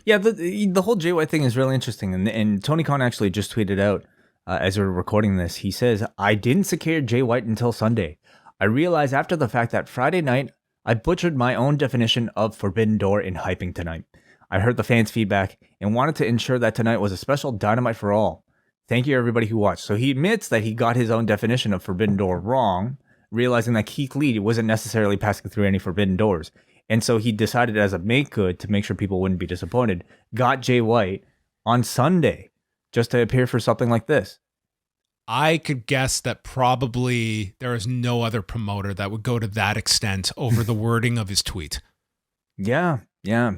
Yeah, the whole Jay White thing is really interesting. And Tony Khan actually just tweeted out as we're recording this. He says, I didn't secure Jay White until Sunday. I realized after the fact that Friday night, I butchered my own definition of Forbidden Door in hyping tonight. I heard the fans' feedback and wanted to ensure that tonight was a special Dynamite for all. Thank you, everybody who watched. So he admits that he got his own definition of Forbidden Door wrong, realizing that Keith Lee wasn't necessarily passing through any forbidden doors. And so he decided as a make good to make sure people wouldn't be disappointed, got Jay White on Sunday just to appear for something like this. I could guess that probably there is no other promoter that would go to that extent over the wording of his tweet. Yeah,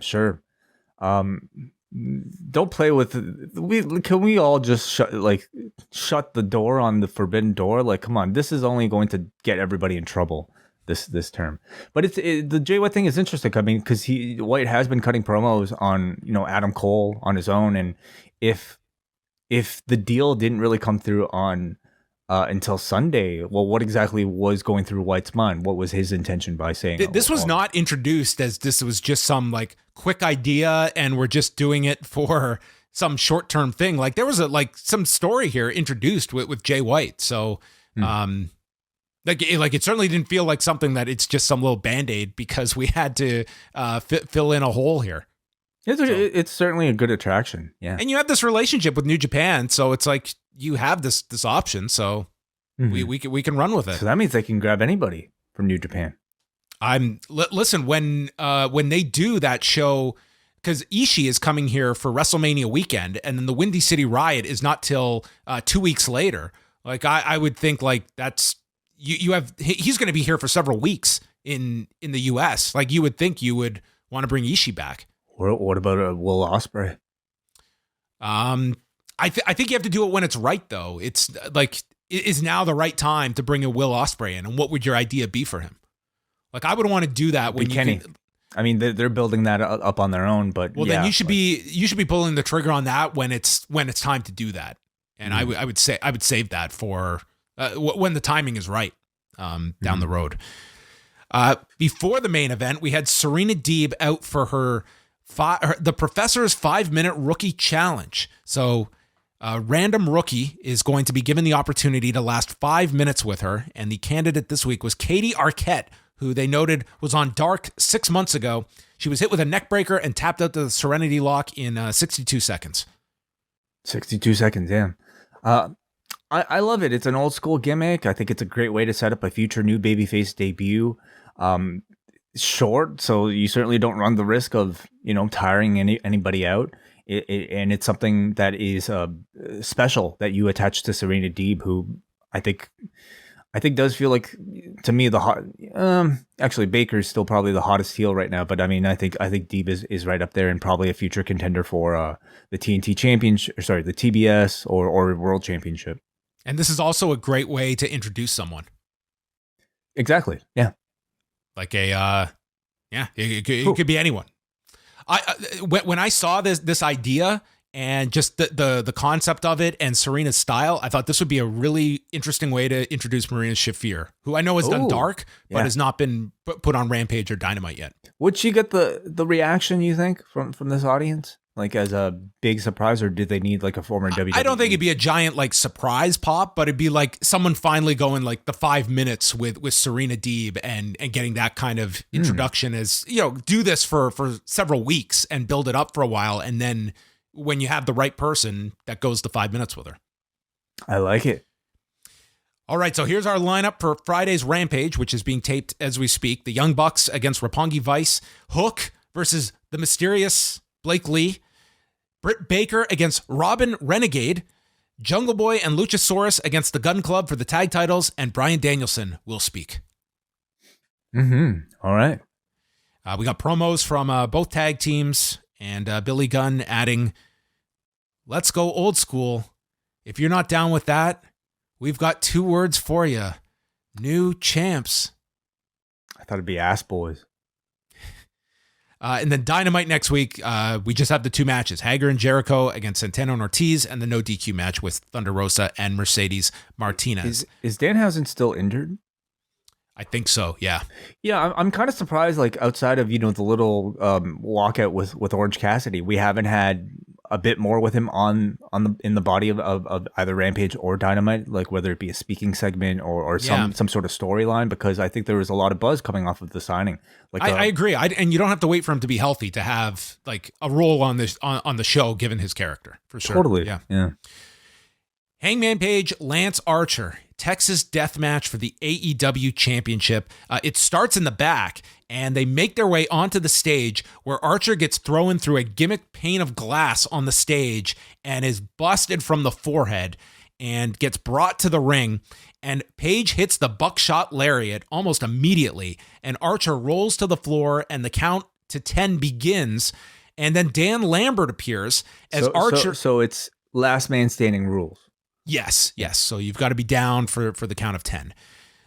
sure. Don't play with can we all just shut the door on the forbidden door? Like, come on, this is only going to get everybody in trouble this term. But the Jay White thing is interesting. I mean, because White has been cutting promos on Adam Cole on his own, and if the deal didn't really come through on until Sunday, well, what exactly was going through White's mind? What was his intention by saying this was not introduced as this was just some quick idea and we're just doing it for some short-term thing. Like there was some story here introduced with Jay White. So it certainly didn't feel like something that it's just some little Band-Aid because we had to fill in a hole here. It's certainly a good attraction. Yeah. And you have this relationship with New Japan, so it's like you have this option, so we can run with it. So that means they can grab anybody from New Japan. Listen, when they do that show, because Ishii is coming here for WrestleMania weekend, and then the Windy City Riot is not till 2 weeks later. Like I would think that's he's going to be here for several weeks in the U.S. Like you would think you would want to bring Ishii back. What about Will Ospreay? I think you have to do it when it's right, though. It's is now the right time to bring a Will Ospreay in, and what would your idea be for him? Like I would want to do that when Kenny. I mean, they're building that up on their own, but then you should be pulling the trigger on that when it's time to do that. And I would save that for when the timing is right down the road. Before the main event, we had Serena Deeb out for the Professor's 5-minute rookie challenge. So a random rookie is going to be given the opportunity to last 5 minutes with her. And the candidate this week was Katie Arquette, who they noted was on Dark 6 months ago. She was hit with a neck breaker and tapped out the Serenity Lock in 62 seconds. 62 seconds, yeah. I love it. It's an old school gimmick. I think it's a great way to set up a future new babyface debut. Short, so you certainly don't run the risk of tiring anybody out. And it's something that is special that you attach to Serena Deeb, who I think does feel like, to me, the hot. Actually, Baker's still probably the hottest heel right now, but I mean, I think Deeb is right up there and probably a future contender for the TNT Championship, the TBS or World Championship. And this is also a great way to introduce someone. Exactly. Yeah. Like it could be anyone. When I saw this idea and just the concept of it and Serena's style, I thought this would be a really interesting way to introduce Marina Shafir, who I know has done Dark, but has not been put on Rampage or Dynamite yet. Would she get the reaction, you think, from this audience? Like as a big surprise, or did they need like a former WWE? I don't think it'd be a giant surprise pop, but it'd be like someone finally going the 5 minutes with Serena Deeb and getting that kind of introduction as, do this for several weeks and build it up for a while. And then when you have the right person, that goes the 5 minutes with her. I like it. All right, so here's our lineup for Friday's Rampage, which is being taped as we speak. The Young Bucks against Roppongi Vice, Hook versus the mysterious Blake Lee, Britt Baker against Robin Renegade, Jungle Boy and Luchasaurus against the Gun Club for the tag titles, and Bryan Danielson will speak. All right. We got promos from both tag teams, and Billy Gunn adding, "Let's go old school. If you're not down with that, we've got 2 words for you. New champs." I thought it'd be ass boys. And then Dynamite next week, we just have the 2 matches, Hager and Jericho against Santana and Ortiz, and the no DQ match with Thunder Rosa and Mercedes Martinez. Is Danhausen still injured? I think so, yeah. Yeah, I'm kind of surprised, like, outside of, the little walkout with Orange Cassidy, we haven't had a bit more with him in the body of either Rampage or Dynamite, like whether it be a speaking segment or some sort of storyline, because I think there was a lot of buzz coming off of the signing. Like I agree. And you don't have to wait for him to be healthy to have like a role on this on the show, given his character, for sure. Totally. Yeah. Hangman Page, Lance Archer, Texas Death Match for the AEW Championship. It starts in the back, and they make their way onto the stage where Archer gets thrown through a gimmick pane of glass on the stage and is busted from the forehead and gets brought to the ring. And Page hits the buckshot lariat almost immediately, and Archer rolls to the floor, and the count to 10 begins. And then Dan Lambert appears as Archer. So it's last man standing rules. Yes. So you've got to be down for the count of 10.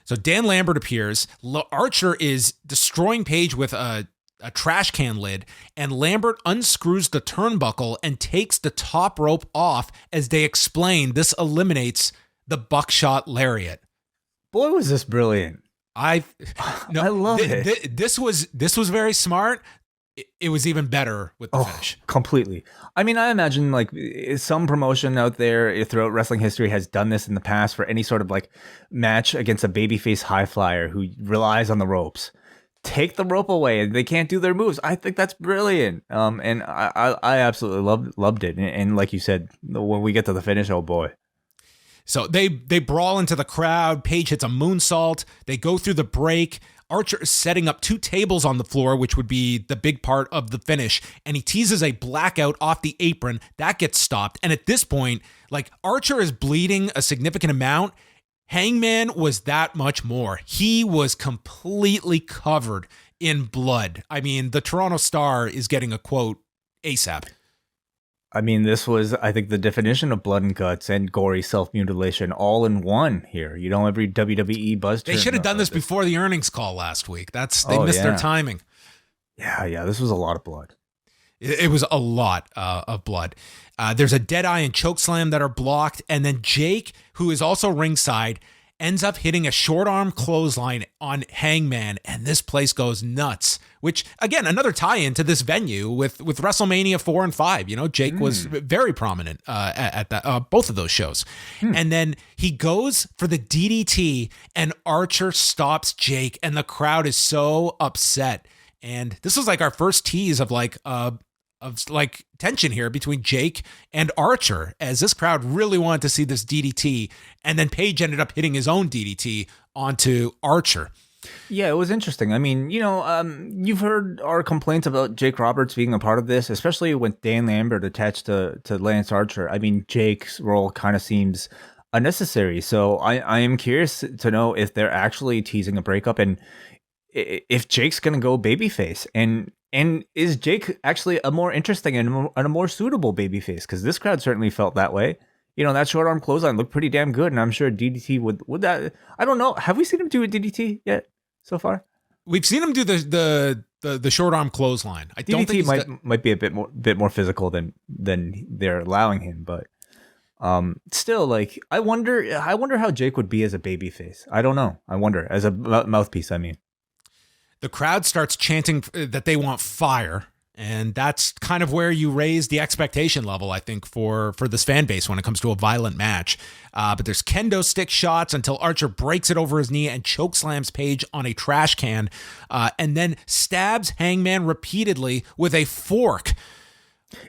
So Dan Lambert appears. Archer is destroying Page with a trash can lid, and Lambert unscrews the turnbuckle and takes the top rope off as they explain this eliminates the buckshot lariat. Boy, was this brilliant. I love it. This was very smart. It was even better with the finish. Completely. I mean, I imagine like some promotion out there throughout wrestling history has done this in the past for any sort of like match against a babyface high flyer who relies on the ropes. Take the rope away and they can't do their moves. I think that's brilliant. And I absolutely loved it. And like you said, when we get to the finish, oh boy. So they brawl into the crowd. Page hits a moonsault. They go through the break. Archer is setting up 2 tables on the floor, which would be the big part of the finish. And he teases a blackout off the apron. That gets stopped. And at this point, like, Archer is bleeding a significant amount. Hangman was that much more. He was completely covered in blood. I mean, the Toronto Star is getting a quote ASAP. I mean, this was, I think, the definition of blood and guts and gory self-mutilation all in one here. Every WWE buzz. They should have done this before the earnings call last week. They missed their timing. Yeah, this was a lot of blood. It was a lot of blood. There's a Deadeye and chokeslam that are blocked, and then Jake, who is also ringside, ends up hitting a short arm clothesline on Hangman, and this place goes nuts. Which, again, another tie-in to this venue with WrestleMania 4 and 5. Jake was very prominent at both of those shows. And then he goes for the DDT, and Archer stops Jake, and the crowd is so upset. And this was like our first tease of tension here between Jake and Archer, as this crowd really wanted to see this DDT, and then Page ended up hitting his own DDT onto Archer. Yeah, it was interesting. I mean, you've heard our complaints about Jake Roberts being a part of this, especially with Dan Lambert attached to Lance Archer. I mean, Jake's role kind of seems unnecessary. So I am curious to know if they're actually teasing a breakup and if Jake's going to go babyface. And is Jake actually a more interesting and a more suitable babyface? Because this crowd certainly felt that way. That short arm clothesline looked pretty damn good, and I'm sure DDT would that. I don't know. Have we seen him do a DDT yet so far? We've seen him do the short arm clothesline. I don't think might be a bit more physical than they're allowing him, but still, like, I wonder how Jake would be as a babyface. I don't know. I wonder as a mouthpiece. I mean. The crowd starts chanting that they want fire, and that's kind of where you raise the expectation level, I think, for this fan base when it comes to a violent match. But there's kendo stick shots until Archer breaks it over his knee and chokeslams Page on a trash can, and then stabs Hangman repeatedly with a fork.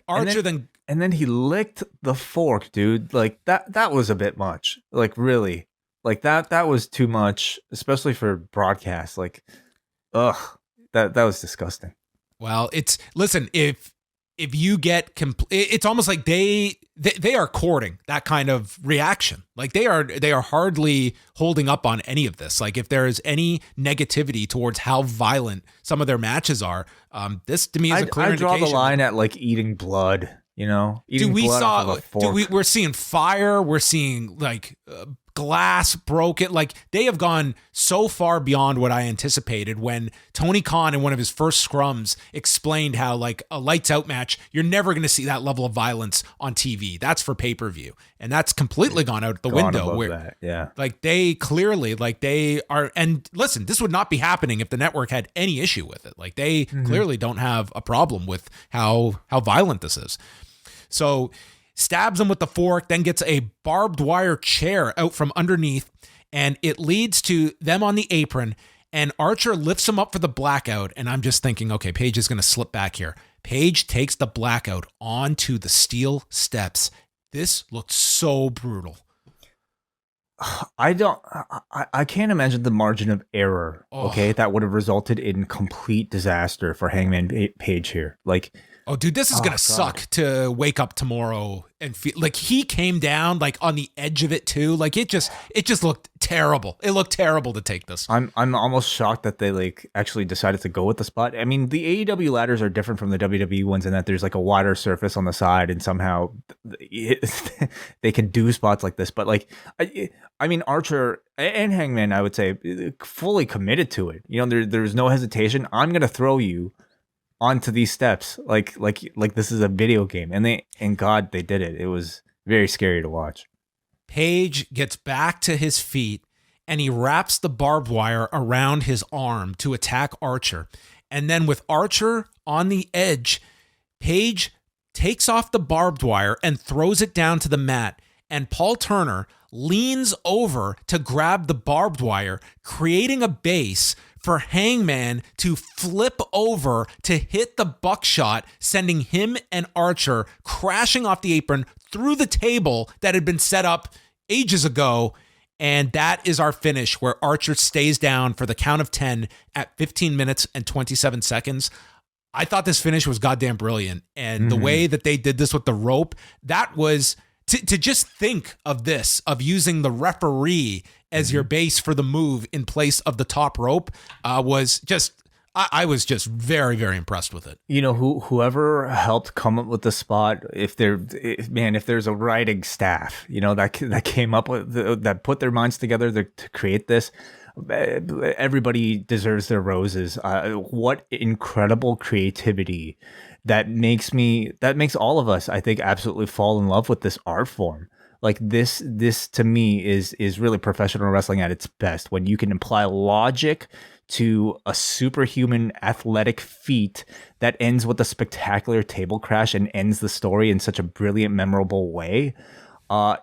Archer and then he licked the fork, dude. Like that was a bit much. Like, really, like that was too much, especially for broadcast. Like. Ugh, that was disgusting. Well, listen, if if you get it's almost like they are courting that kind of reaction. Like they are hardly holding up on any of this. Like if there is any negativity towards how violent some of their matches are, this to me is a clear indication. I draw the line at like eating blood, eating blood off of a fork. We're seeing fire. We're seeing like glass broken. Like they have gone so far beyond what I anticipated when Tony Khan in one of his first scrums explained how like a lights out match, you're never going to see that level of violence on TV. That's for pay-per-view. And that's completely gone out the window. Like they clearly like they are, and listen, this would not be happening if the network had any issue with it. Like they clearly don't have a problem with how violent this is. So stabs him with the fork, then gets a barbed wire chair out from underneath, and it leads to them on the apron, and Archer lifts him up for the blackout, and I'm just thinking, okay, Page is going to slip back here. Page takes the blackout onto the steel steps. This looked so brutal. I can't imagine the margin of error, that would have resulted in complete disaster for Hangman Page here. Like, oh, dude, this is going to suck to wake up tomorrow and feel like he came down like on the edge of it too. Like it just looked terrible. It looked terrible to take this. I'm almost shocked that they like actually decided to go with the spot. I mean, the AEW ladders are different from the WWE ones in that there's like a wider surface on the side and somehow they can do spots like this. But like, I mean, Archer and Hangman, I would say, fully committed to it. There's no hesitation. I'm going to throw you onto these steps like this is a video game, and God, they did it. It was very scary to watch. Page gets back to his feet and he wraps the barbed wire around his arm to attack Archer, and then with Archer on the edge, Page takes off the barbed wire and throws it down to the mat, and Paul Turner leans over to grab the barbed wire, creating a base for Hangman to flip over to hit the buckshot, sending him and Archer crashing off the apron through the table that had been set up ages ago. And that is our finish, where Archer stays down for the count of 10 at 15 minutes and 27 seconds. I thought this finish was goddamn brilliant. And the way that they did this with the rope, that was to just think of this, of using the referee as your base for the move in place of the top rope, was just, I was just very, very impressed with it. Whoever helped come up with the spot, if there's a writing staff, that came up with, that put their minds together to create this, everybody deserves their roses. What incredible creativity that makes all of us, I think, absolutely fall in love with this art form. Like this to me is really professional wrestling at its best, when you can apply logic to a superhuman athletic feat that ends with a spectacular table crash and ends the story in such a brilliant, memorable way.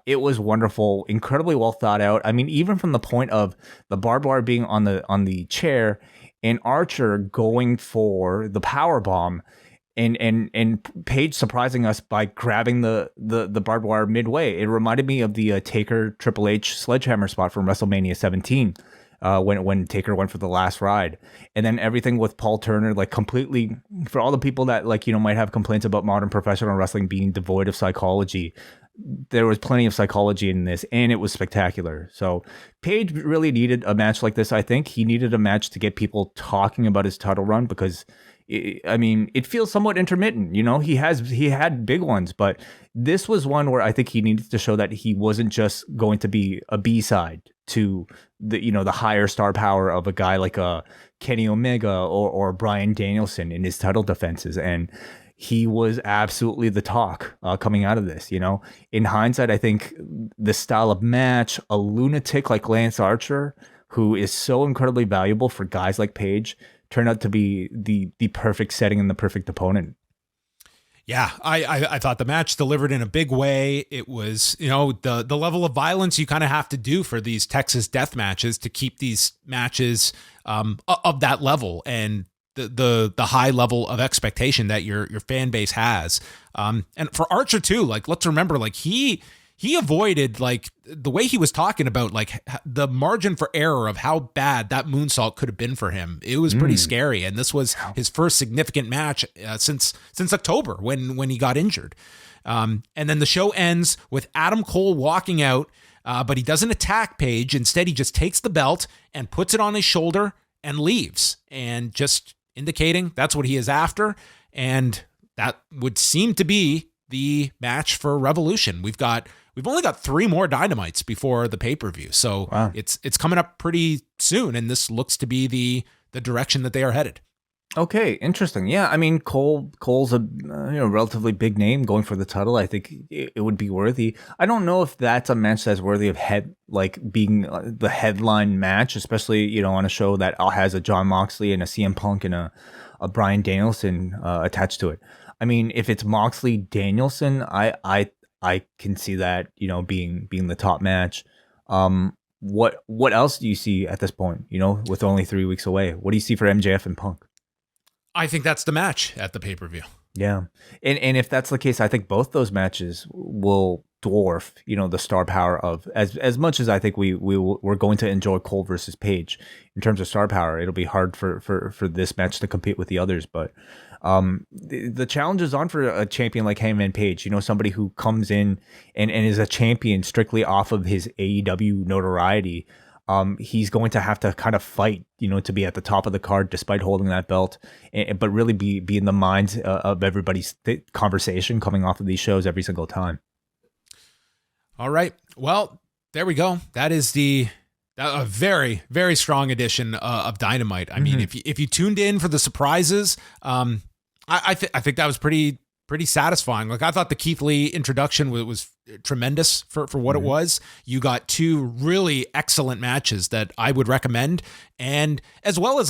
It was wonderful, incredibly well thought out. I mean, even from the point of the barbed wire being on the chair and Archer going for the power bomb, and Page surprising us by grabbing the barbed wire midway. It reminded me of the Taker Triple H sledgehammer spot from WrestleMania 17. When Taker went for the last ride, and then everything with Paul Turner, like completely, for all the people that might have complaints about modern professional wrestling being devoid of psychology, there was plenty of psychology in this, and it was spectacular. So Page really needed a match like this. I think he needed a match to get people talking about his title run, because it feels somewhat intermittent. He had big ones, but this was one where I think he needed to show that he wasn't just going to be a B-side to the higher star power of a guy like a Kenny Omega or Bryan Danielson in his title defenses. And he was absolutely the talk coming out of this. In hindsight, I think the style of match, a lunatic like Lance Archer, who is so incredibly valuable for guys like Page, turned out to be the perfect setting and the perfect opponent. Yeah, I thought the match delivered in a big way. It was, the level of violence you kind of have to do for these Texas death matches to keep these matches of that level, and the high level of expectation that your fan base has. And for Archer too, like, let's remember, like he he avoided, like, the way he was talking about, like, the margin for error of how bad that moonsault could have been for him. It was pretty scary. And this was his first significant match since October when he got injured. And then the show ends with Adam Cole walking out, but he doesn't attack Page. Instead, he just takes the belt and puts it on his shoulder and leaves, and just indicating that's what he is after. And that would seem to be the match for Revolution. We've only got 3 more Dynamites before the pay-per-view. So wow. It's coming up pretty soon, and this looks to be the direction that they are headed. Okay, interesting. Yeah, I mean, Cole's a relatively big name going for the title. I think it would be worthy. I don't know if that's a match that's worthy of being the headline match, especially on a show that has a Jon Moxley and a CM Punk and a Bryan Danielson attached to it. I mean, if it's Moxley Danielson, I can see that being the top match. What else do you see at this point? With only 3 weeks away, what do you see for MJF and Punk? I think that's the match at the pay-per-view. Yeah. And if that's the case, I think both those matches will dwarf, the star power of as much as I think we're going to enjoy Cole versus Page in terms of star power. It'll be hard for this match to compete with the others, but the challenge is on for a champion like Hangman Page, somebody who comes in and is a champion strictly off of his AEW notoriety. He's going to have to kind of fight, to be at the top of the card despite holding that belt, but really be in the minds of everybody's conversation coming off of these shows every single time. All right. Well, there we go. That is a very, very strong edition of Dynamite. I mean, if you tuned in for the surprises, I think that was pretty satisfying. Like, I thought the Keith Lee introduction was tremendous for what it was. You got 2 really excellent matches that I would recommend, and as well as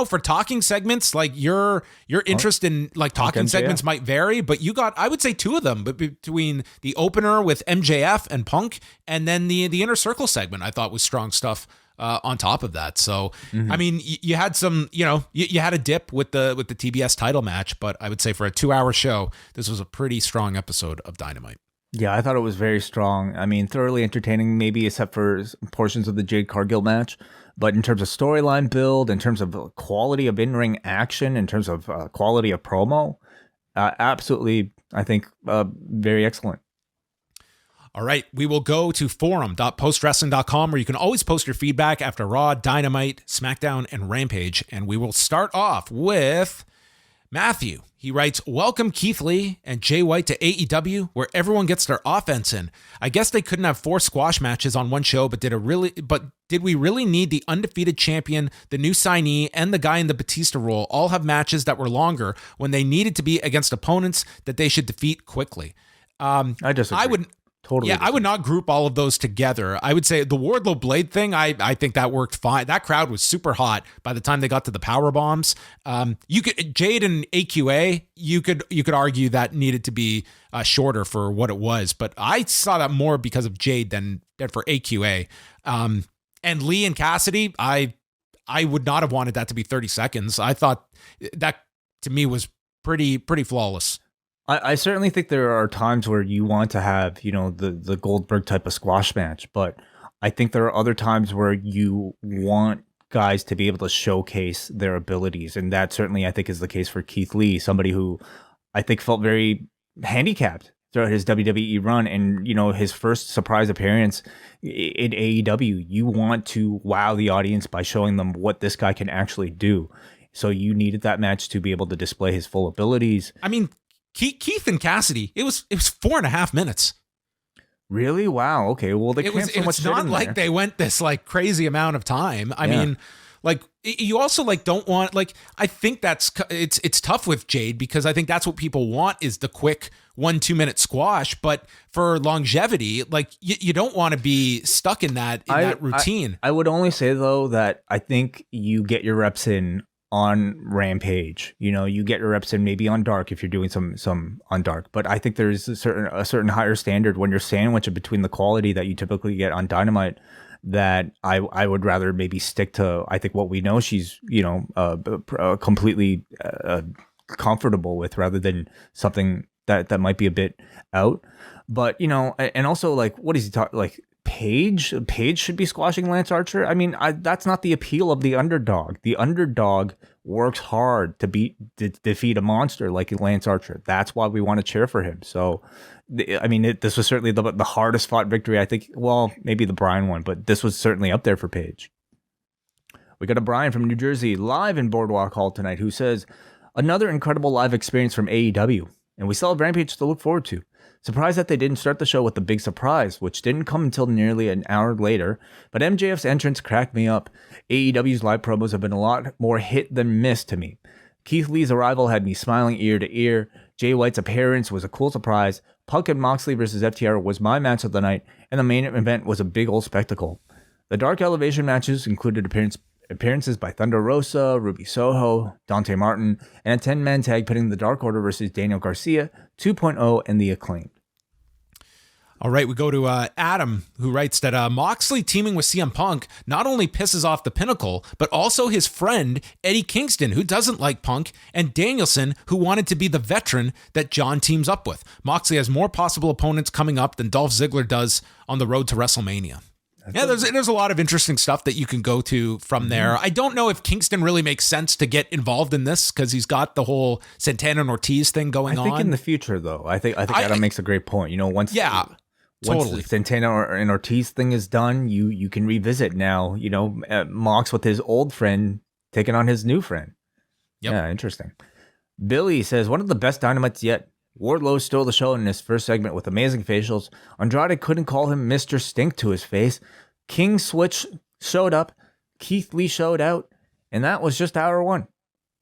for talking segments, like your interest in talking segments might vary, but you got, I would say, 2 of them, but between the opener with MJF and Punk and then the Inner Circle segment, I thought was strong stuff. On top of that. So, I mean, you had some, you had a dip with the TBS title match, but I would say for a 2-hour show, this was a pretty strong episode of Dynamite. Yeah, I thought it was very strong. I mean, thoroughly entertaining, maybe except for portions of the Jade Cargill match. But in terms of storyline build, in terms of quality of in-ring action, in terms of quality of promo, absolutely, I think, very excellent. All right, we will go to forum.postwrestling.com where you can always post your feedback after Raw, Dynamite, SmackDown, and Rampage. And we will start off with Matthew. He writes, "Welcome Keith Lee and Jay White to AEW, where everyone gets their offense in. I guess they couldn't have 4 squash matches on one show, but did we really need the undefeated champion, the new signee, and the guy in the Batista role all have matches that were longer when they needed to be against opponents that they should defeat quickly?" I disagree. Totally. Yeah, I would not group all of those together. I would say the Wardlow Blade thing, I think that worked fine. That crowd was super hot by the time they got to the power bombs. You could Jade and AQA, you could argue that needed to be shorter for what it was, but I saw that more because of Jade than for AQA. And Lee and Cassidy, I would not have wanted that to be 30 seconds. I thought that to me was pretty flawless. I certainly think there are times where you want to have, the Goldberg type of squash match, but I think there are other times where you want guys to be able to showcase their abilities. And that certainly, I think, is the case for Keith Lee, somebody who I think felt very handicapped throughout his WWE run. And, his first surprise appearance in AEW, you want to wow the audience by showing them what this guy can actually do. So you needed that match to be able to display his full abilities. I mean, Keith and Cassidy, it was 4.5 minutes. Really? Wow. Okay. Well, they can't so much. It's not like they went this crazy amount of time. I mean, you also don't want I think it's tough with Jade because I think that's what people want is the quick 1-2 minute squash. But for longevity, you don't want to be stuck in that routine. I would only say though that I think you get your reps in on Rampage, you get your reps in maybe on Dark if you're doing some on Dark, but I think there's a certain higher standard when you're sandwiched between the quality that you typically get on Dynamite that I would rather maybe stick to. I think what we know she's completely comfortable with rather than something that might be a bit out. But, and also, like, what is he talking? Like, Page should be squashing Lance Archer. I mean, that's not the appeal of the underdog. The underdog works hard to defeat a monster like Lance Archer. That's why we want to cheer for him. So, I mean, this was certainly the hardest fought victory, I think. Well, maybe the Bryan one, but this was certainly up there for Page. We got a Brian from New Jersey live in Boardwalk Hall tonight who says, another incredible live experience from AEW, and we still have Rampage to look forward to. Surprised that they didn't start the show with the big surprise, which didn't come until nearly an hour later, but MJF's entrance cracked me up. AEW's live promos have been a lot more hit than miss to me. Keith Lee's arrival had me smiling ear to ear. Jay White's appearance was a cool surprise. Punk and Moxley versus FTR was my match of the night, and the main event was a big old spectacle. The Dark Elevation matches included appearances by Thunder Rosa, Ruby Soho, Dante Martin, and a 10-man tag pitting the Dark Order versus Daniel Garcia, 2.0, and the Acclaimed. All right, we go to Adam, who writes that Moxley teaming with CM Punk not only pisses off the Pinnacle, but also his friend Eddie Kingston, who doesn't like Punk, and Danielson, who wanted to be the veteran that John teams up with. Moxley has more possible opponents coming up than Dolph Ziggler does on the road to WrestleMania. There's a lot of interesting stuff that you can go to from there. I don't know if Kingston really makes sense to get involved in this because he's got the whole Santana and Ortiz thing going on. I think in the future, though, I think Adam makes a great point. Once the Santana and Ortiz thing is done, you can revisit now. Mox with his old friend taking on his new friend. Yep. Yeah, interesting. Billy says one of the best Dynamites yet. Wardlow stole the show in his first segment with amazing facials. Andrade couldn't call him Mr. Stink to his face. King Switch showed up. Keith Lee showed out. And that was just hour one.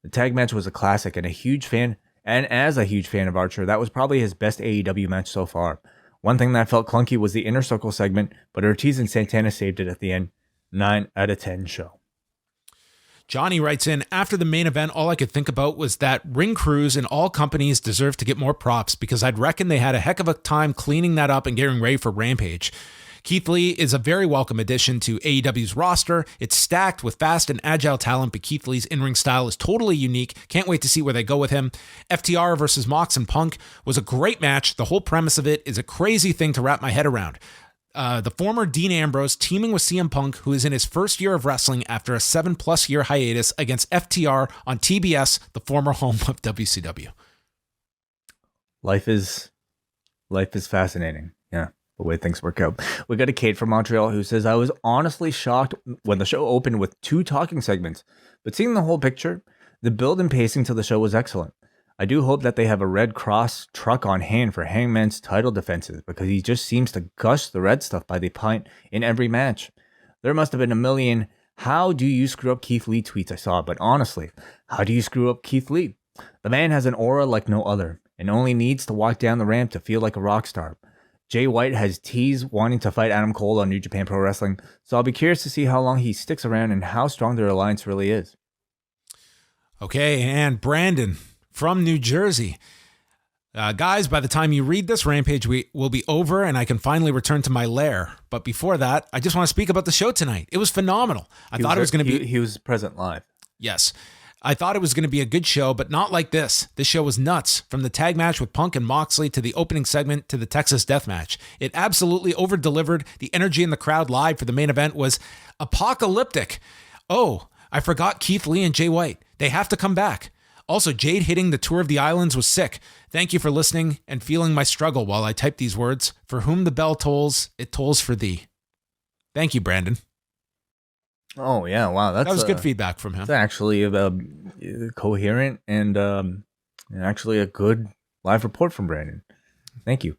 The tag match was a classic and as a huge fan of Archer, that was probably his best AEW match so far. One thing that felt clunky was the Inner Circle segment, but Ortiz and Santana saved it at the end. 9 out of 10 show. Johnny writes in, after the main event, all I could think about was that ring crews and all companies deserve to get more props because I'd reckon they had a heck of a time cleaning that up and getting ready for Rampage. Keith Lee is a very welcome addition to AEW's roster. It's stacked with fast and agile talent, but Keith Lee's in-ring style is totally unique. Can't wait to see where they go with him. FTR versus Mox and Punk was a great match. The whole premise of it is a crazy thing to wrap my head around. The former Dean Ambrose teaming with CM Punk, who is in his first year of wrestling after a 7+ year hiatus against FTR on TBS, the former home of WCW. Life is fascinating. Yeah, the way things work out. We got a Kate from Montreal who says, I was honestly shocked when the show opened with 2 talking segments, but seeing the whole picture, the build and pacing to the show was excellent. I do hope that they have a Red Cross truck on hand for Hangman's title defenses because he just seems to gush the red stuff by the pint in every match. There must have been a million "how do you screw up Keith Lee" tweets I saw, but honestly, how do you screw up Keith Lee? The man has an aura like no other and only needs to walk down the ramp to feel like a rock star. Jay White has teased wanting to fight Adam Cole on New Japan Pro Wrestling, so I'll be curious to see how long he sticks around and how strong their alliance really is. Okay, and Brandon from New Jersey. Guys, by the time you read this, Rampage will be over and I can finally return to my lair. But before that, I just want to speak about the show tonight. It was phenomenal. He was present live. Yes. I thought it was going to be a good show, but not like this. This show was nuts. From the tag match with Punk and Moxley to the opening segment to the Texas Death Match. It absolutely over-delivered. The energy in the crowd live for the main event was apocalyptic. Oh, I forgot Keith Lee and Jay White. They have to come back. Also, Jade hitting the Tour of the Islands was sick. Thank you for listening and feeling my struggle while I type these words. For whom the bell tolls, it tolls for thee. Thank you, Brandon. Oh, yeah. Wow. That was good feedback from him. It's actually coherent and actually a good live report from Brandon. Thank you.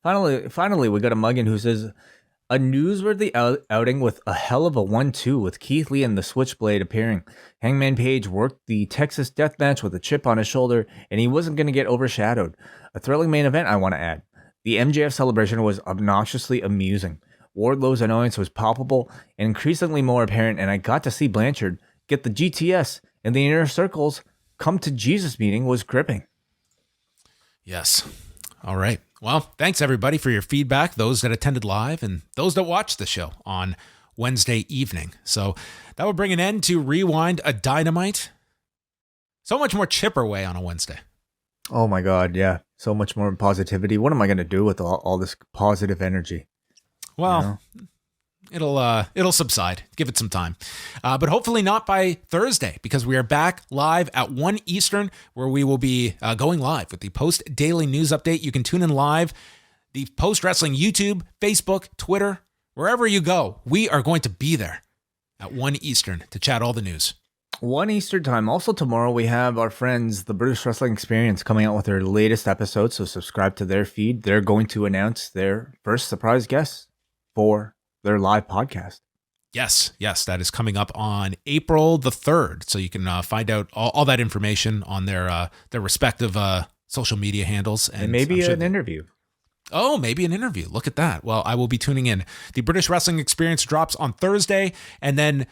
Finally, we got a muggin who says, a newsworthy outing with a hell of a 1-2 with Keith Lee and the Switchblade appearing. Hangman Page worked the Texas Death Match with a chip on his shoulder, and he wasn't going to get overshadowed. A thrilling main event, I want to add. The MJF celebration was obnoxiously amusing. Wardlow's annoyance was palpable and increasingly more apparent, and I got to see Blanchard get the GTS, and the Inner Circle's Come to Jesus meeting was gripping. Yes. All right. Well, thanks everybody for your feedback, those that attended live and those that watched the show on Wednesday evening. So that will bring an end to Rewind-A-Dynamite. So much more chipper way on a Wednesday. Oh my God, yeah. So much more positivity. What am I going to do with all this positive energy? Well, it'll subside. Give it some time. But hopefully not by Thursday, because we are back live at 1 Eastern, where we will be going live with the post-daily news update. You can tune in live, the post-wrestling YouTube, Facebook, Twitter, wherever you go. We are going to be there at 1 Eastern to chat all the news. 1 Eastern time. Also tomorrow we have our friends, the British Wrestling Experience, coming out with their latest episode, so subscribe to their feed. They're going to announce their first surprise guests for their live podcast. Yes, that is coming up on April the 3rd, so you can find out all that information on their respective social media handles. And maybe an interview. Oh, maybe an interview. Look at that. Well, I will be tuning in. The British Wrestling Experience drops on Thursday, and then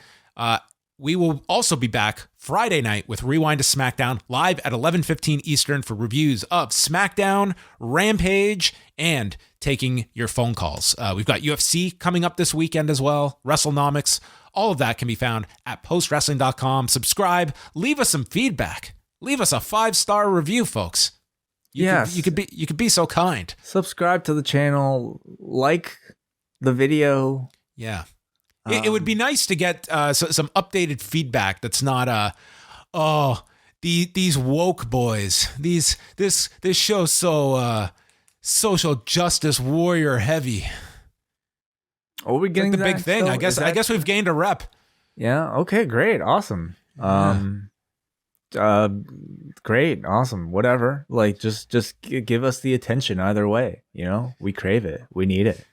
we will also be back Friday night with Rewind to SmackDown live at 11:15 Eastern for reviews of SmackDown, Rampage, and taking your phone calls. We've got UFC coming up this weekend as well, WrestleNomics. All of that can be found at postwrestling.com. Subscribe, leave us some feedback. Leave us a 5-star review, folks. You could be so kind. Subscribe to the channel, like the video. Yeah. It would be nice to get some updated feedback that's not these woke boys. This show's so social justice warrior heavy. Are we getting the big thing? Still? I guess we've gained a rep. Yeah. Okay. Great. Awesome. Great. Awesome. Whatever. Like, just give us the attention either way. We crave it. We need it.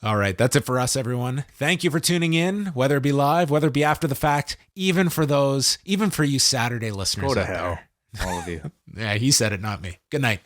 All right, that's it for us, everyone. Thank you for tuning in, whether it be live, whether it be after the fact, even for you Saturday listeners. Go to hell, all of you. Yeah, he said it, not me. Good night.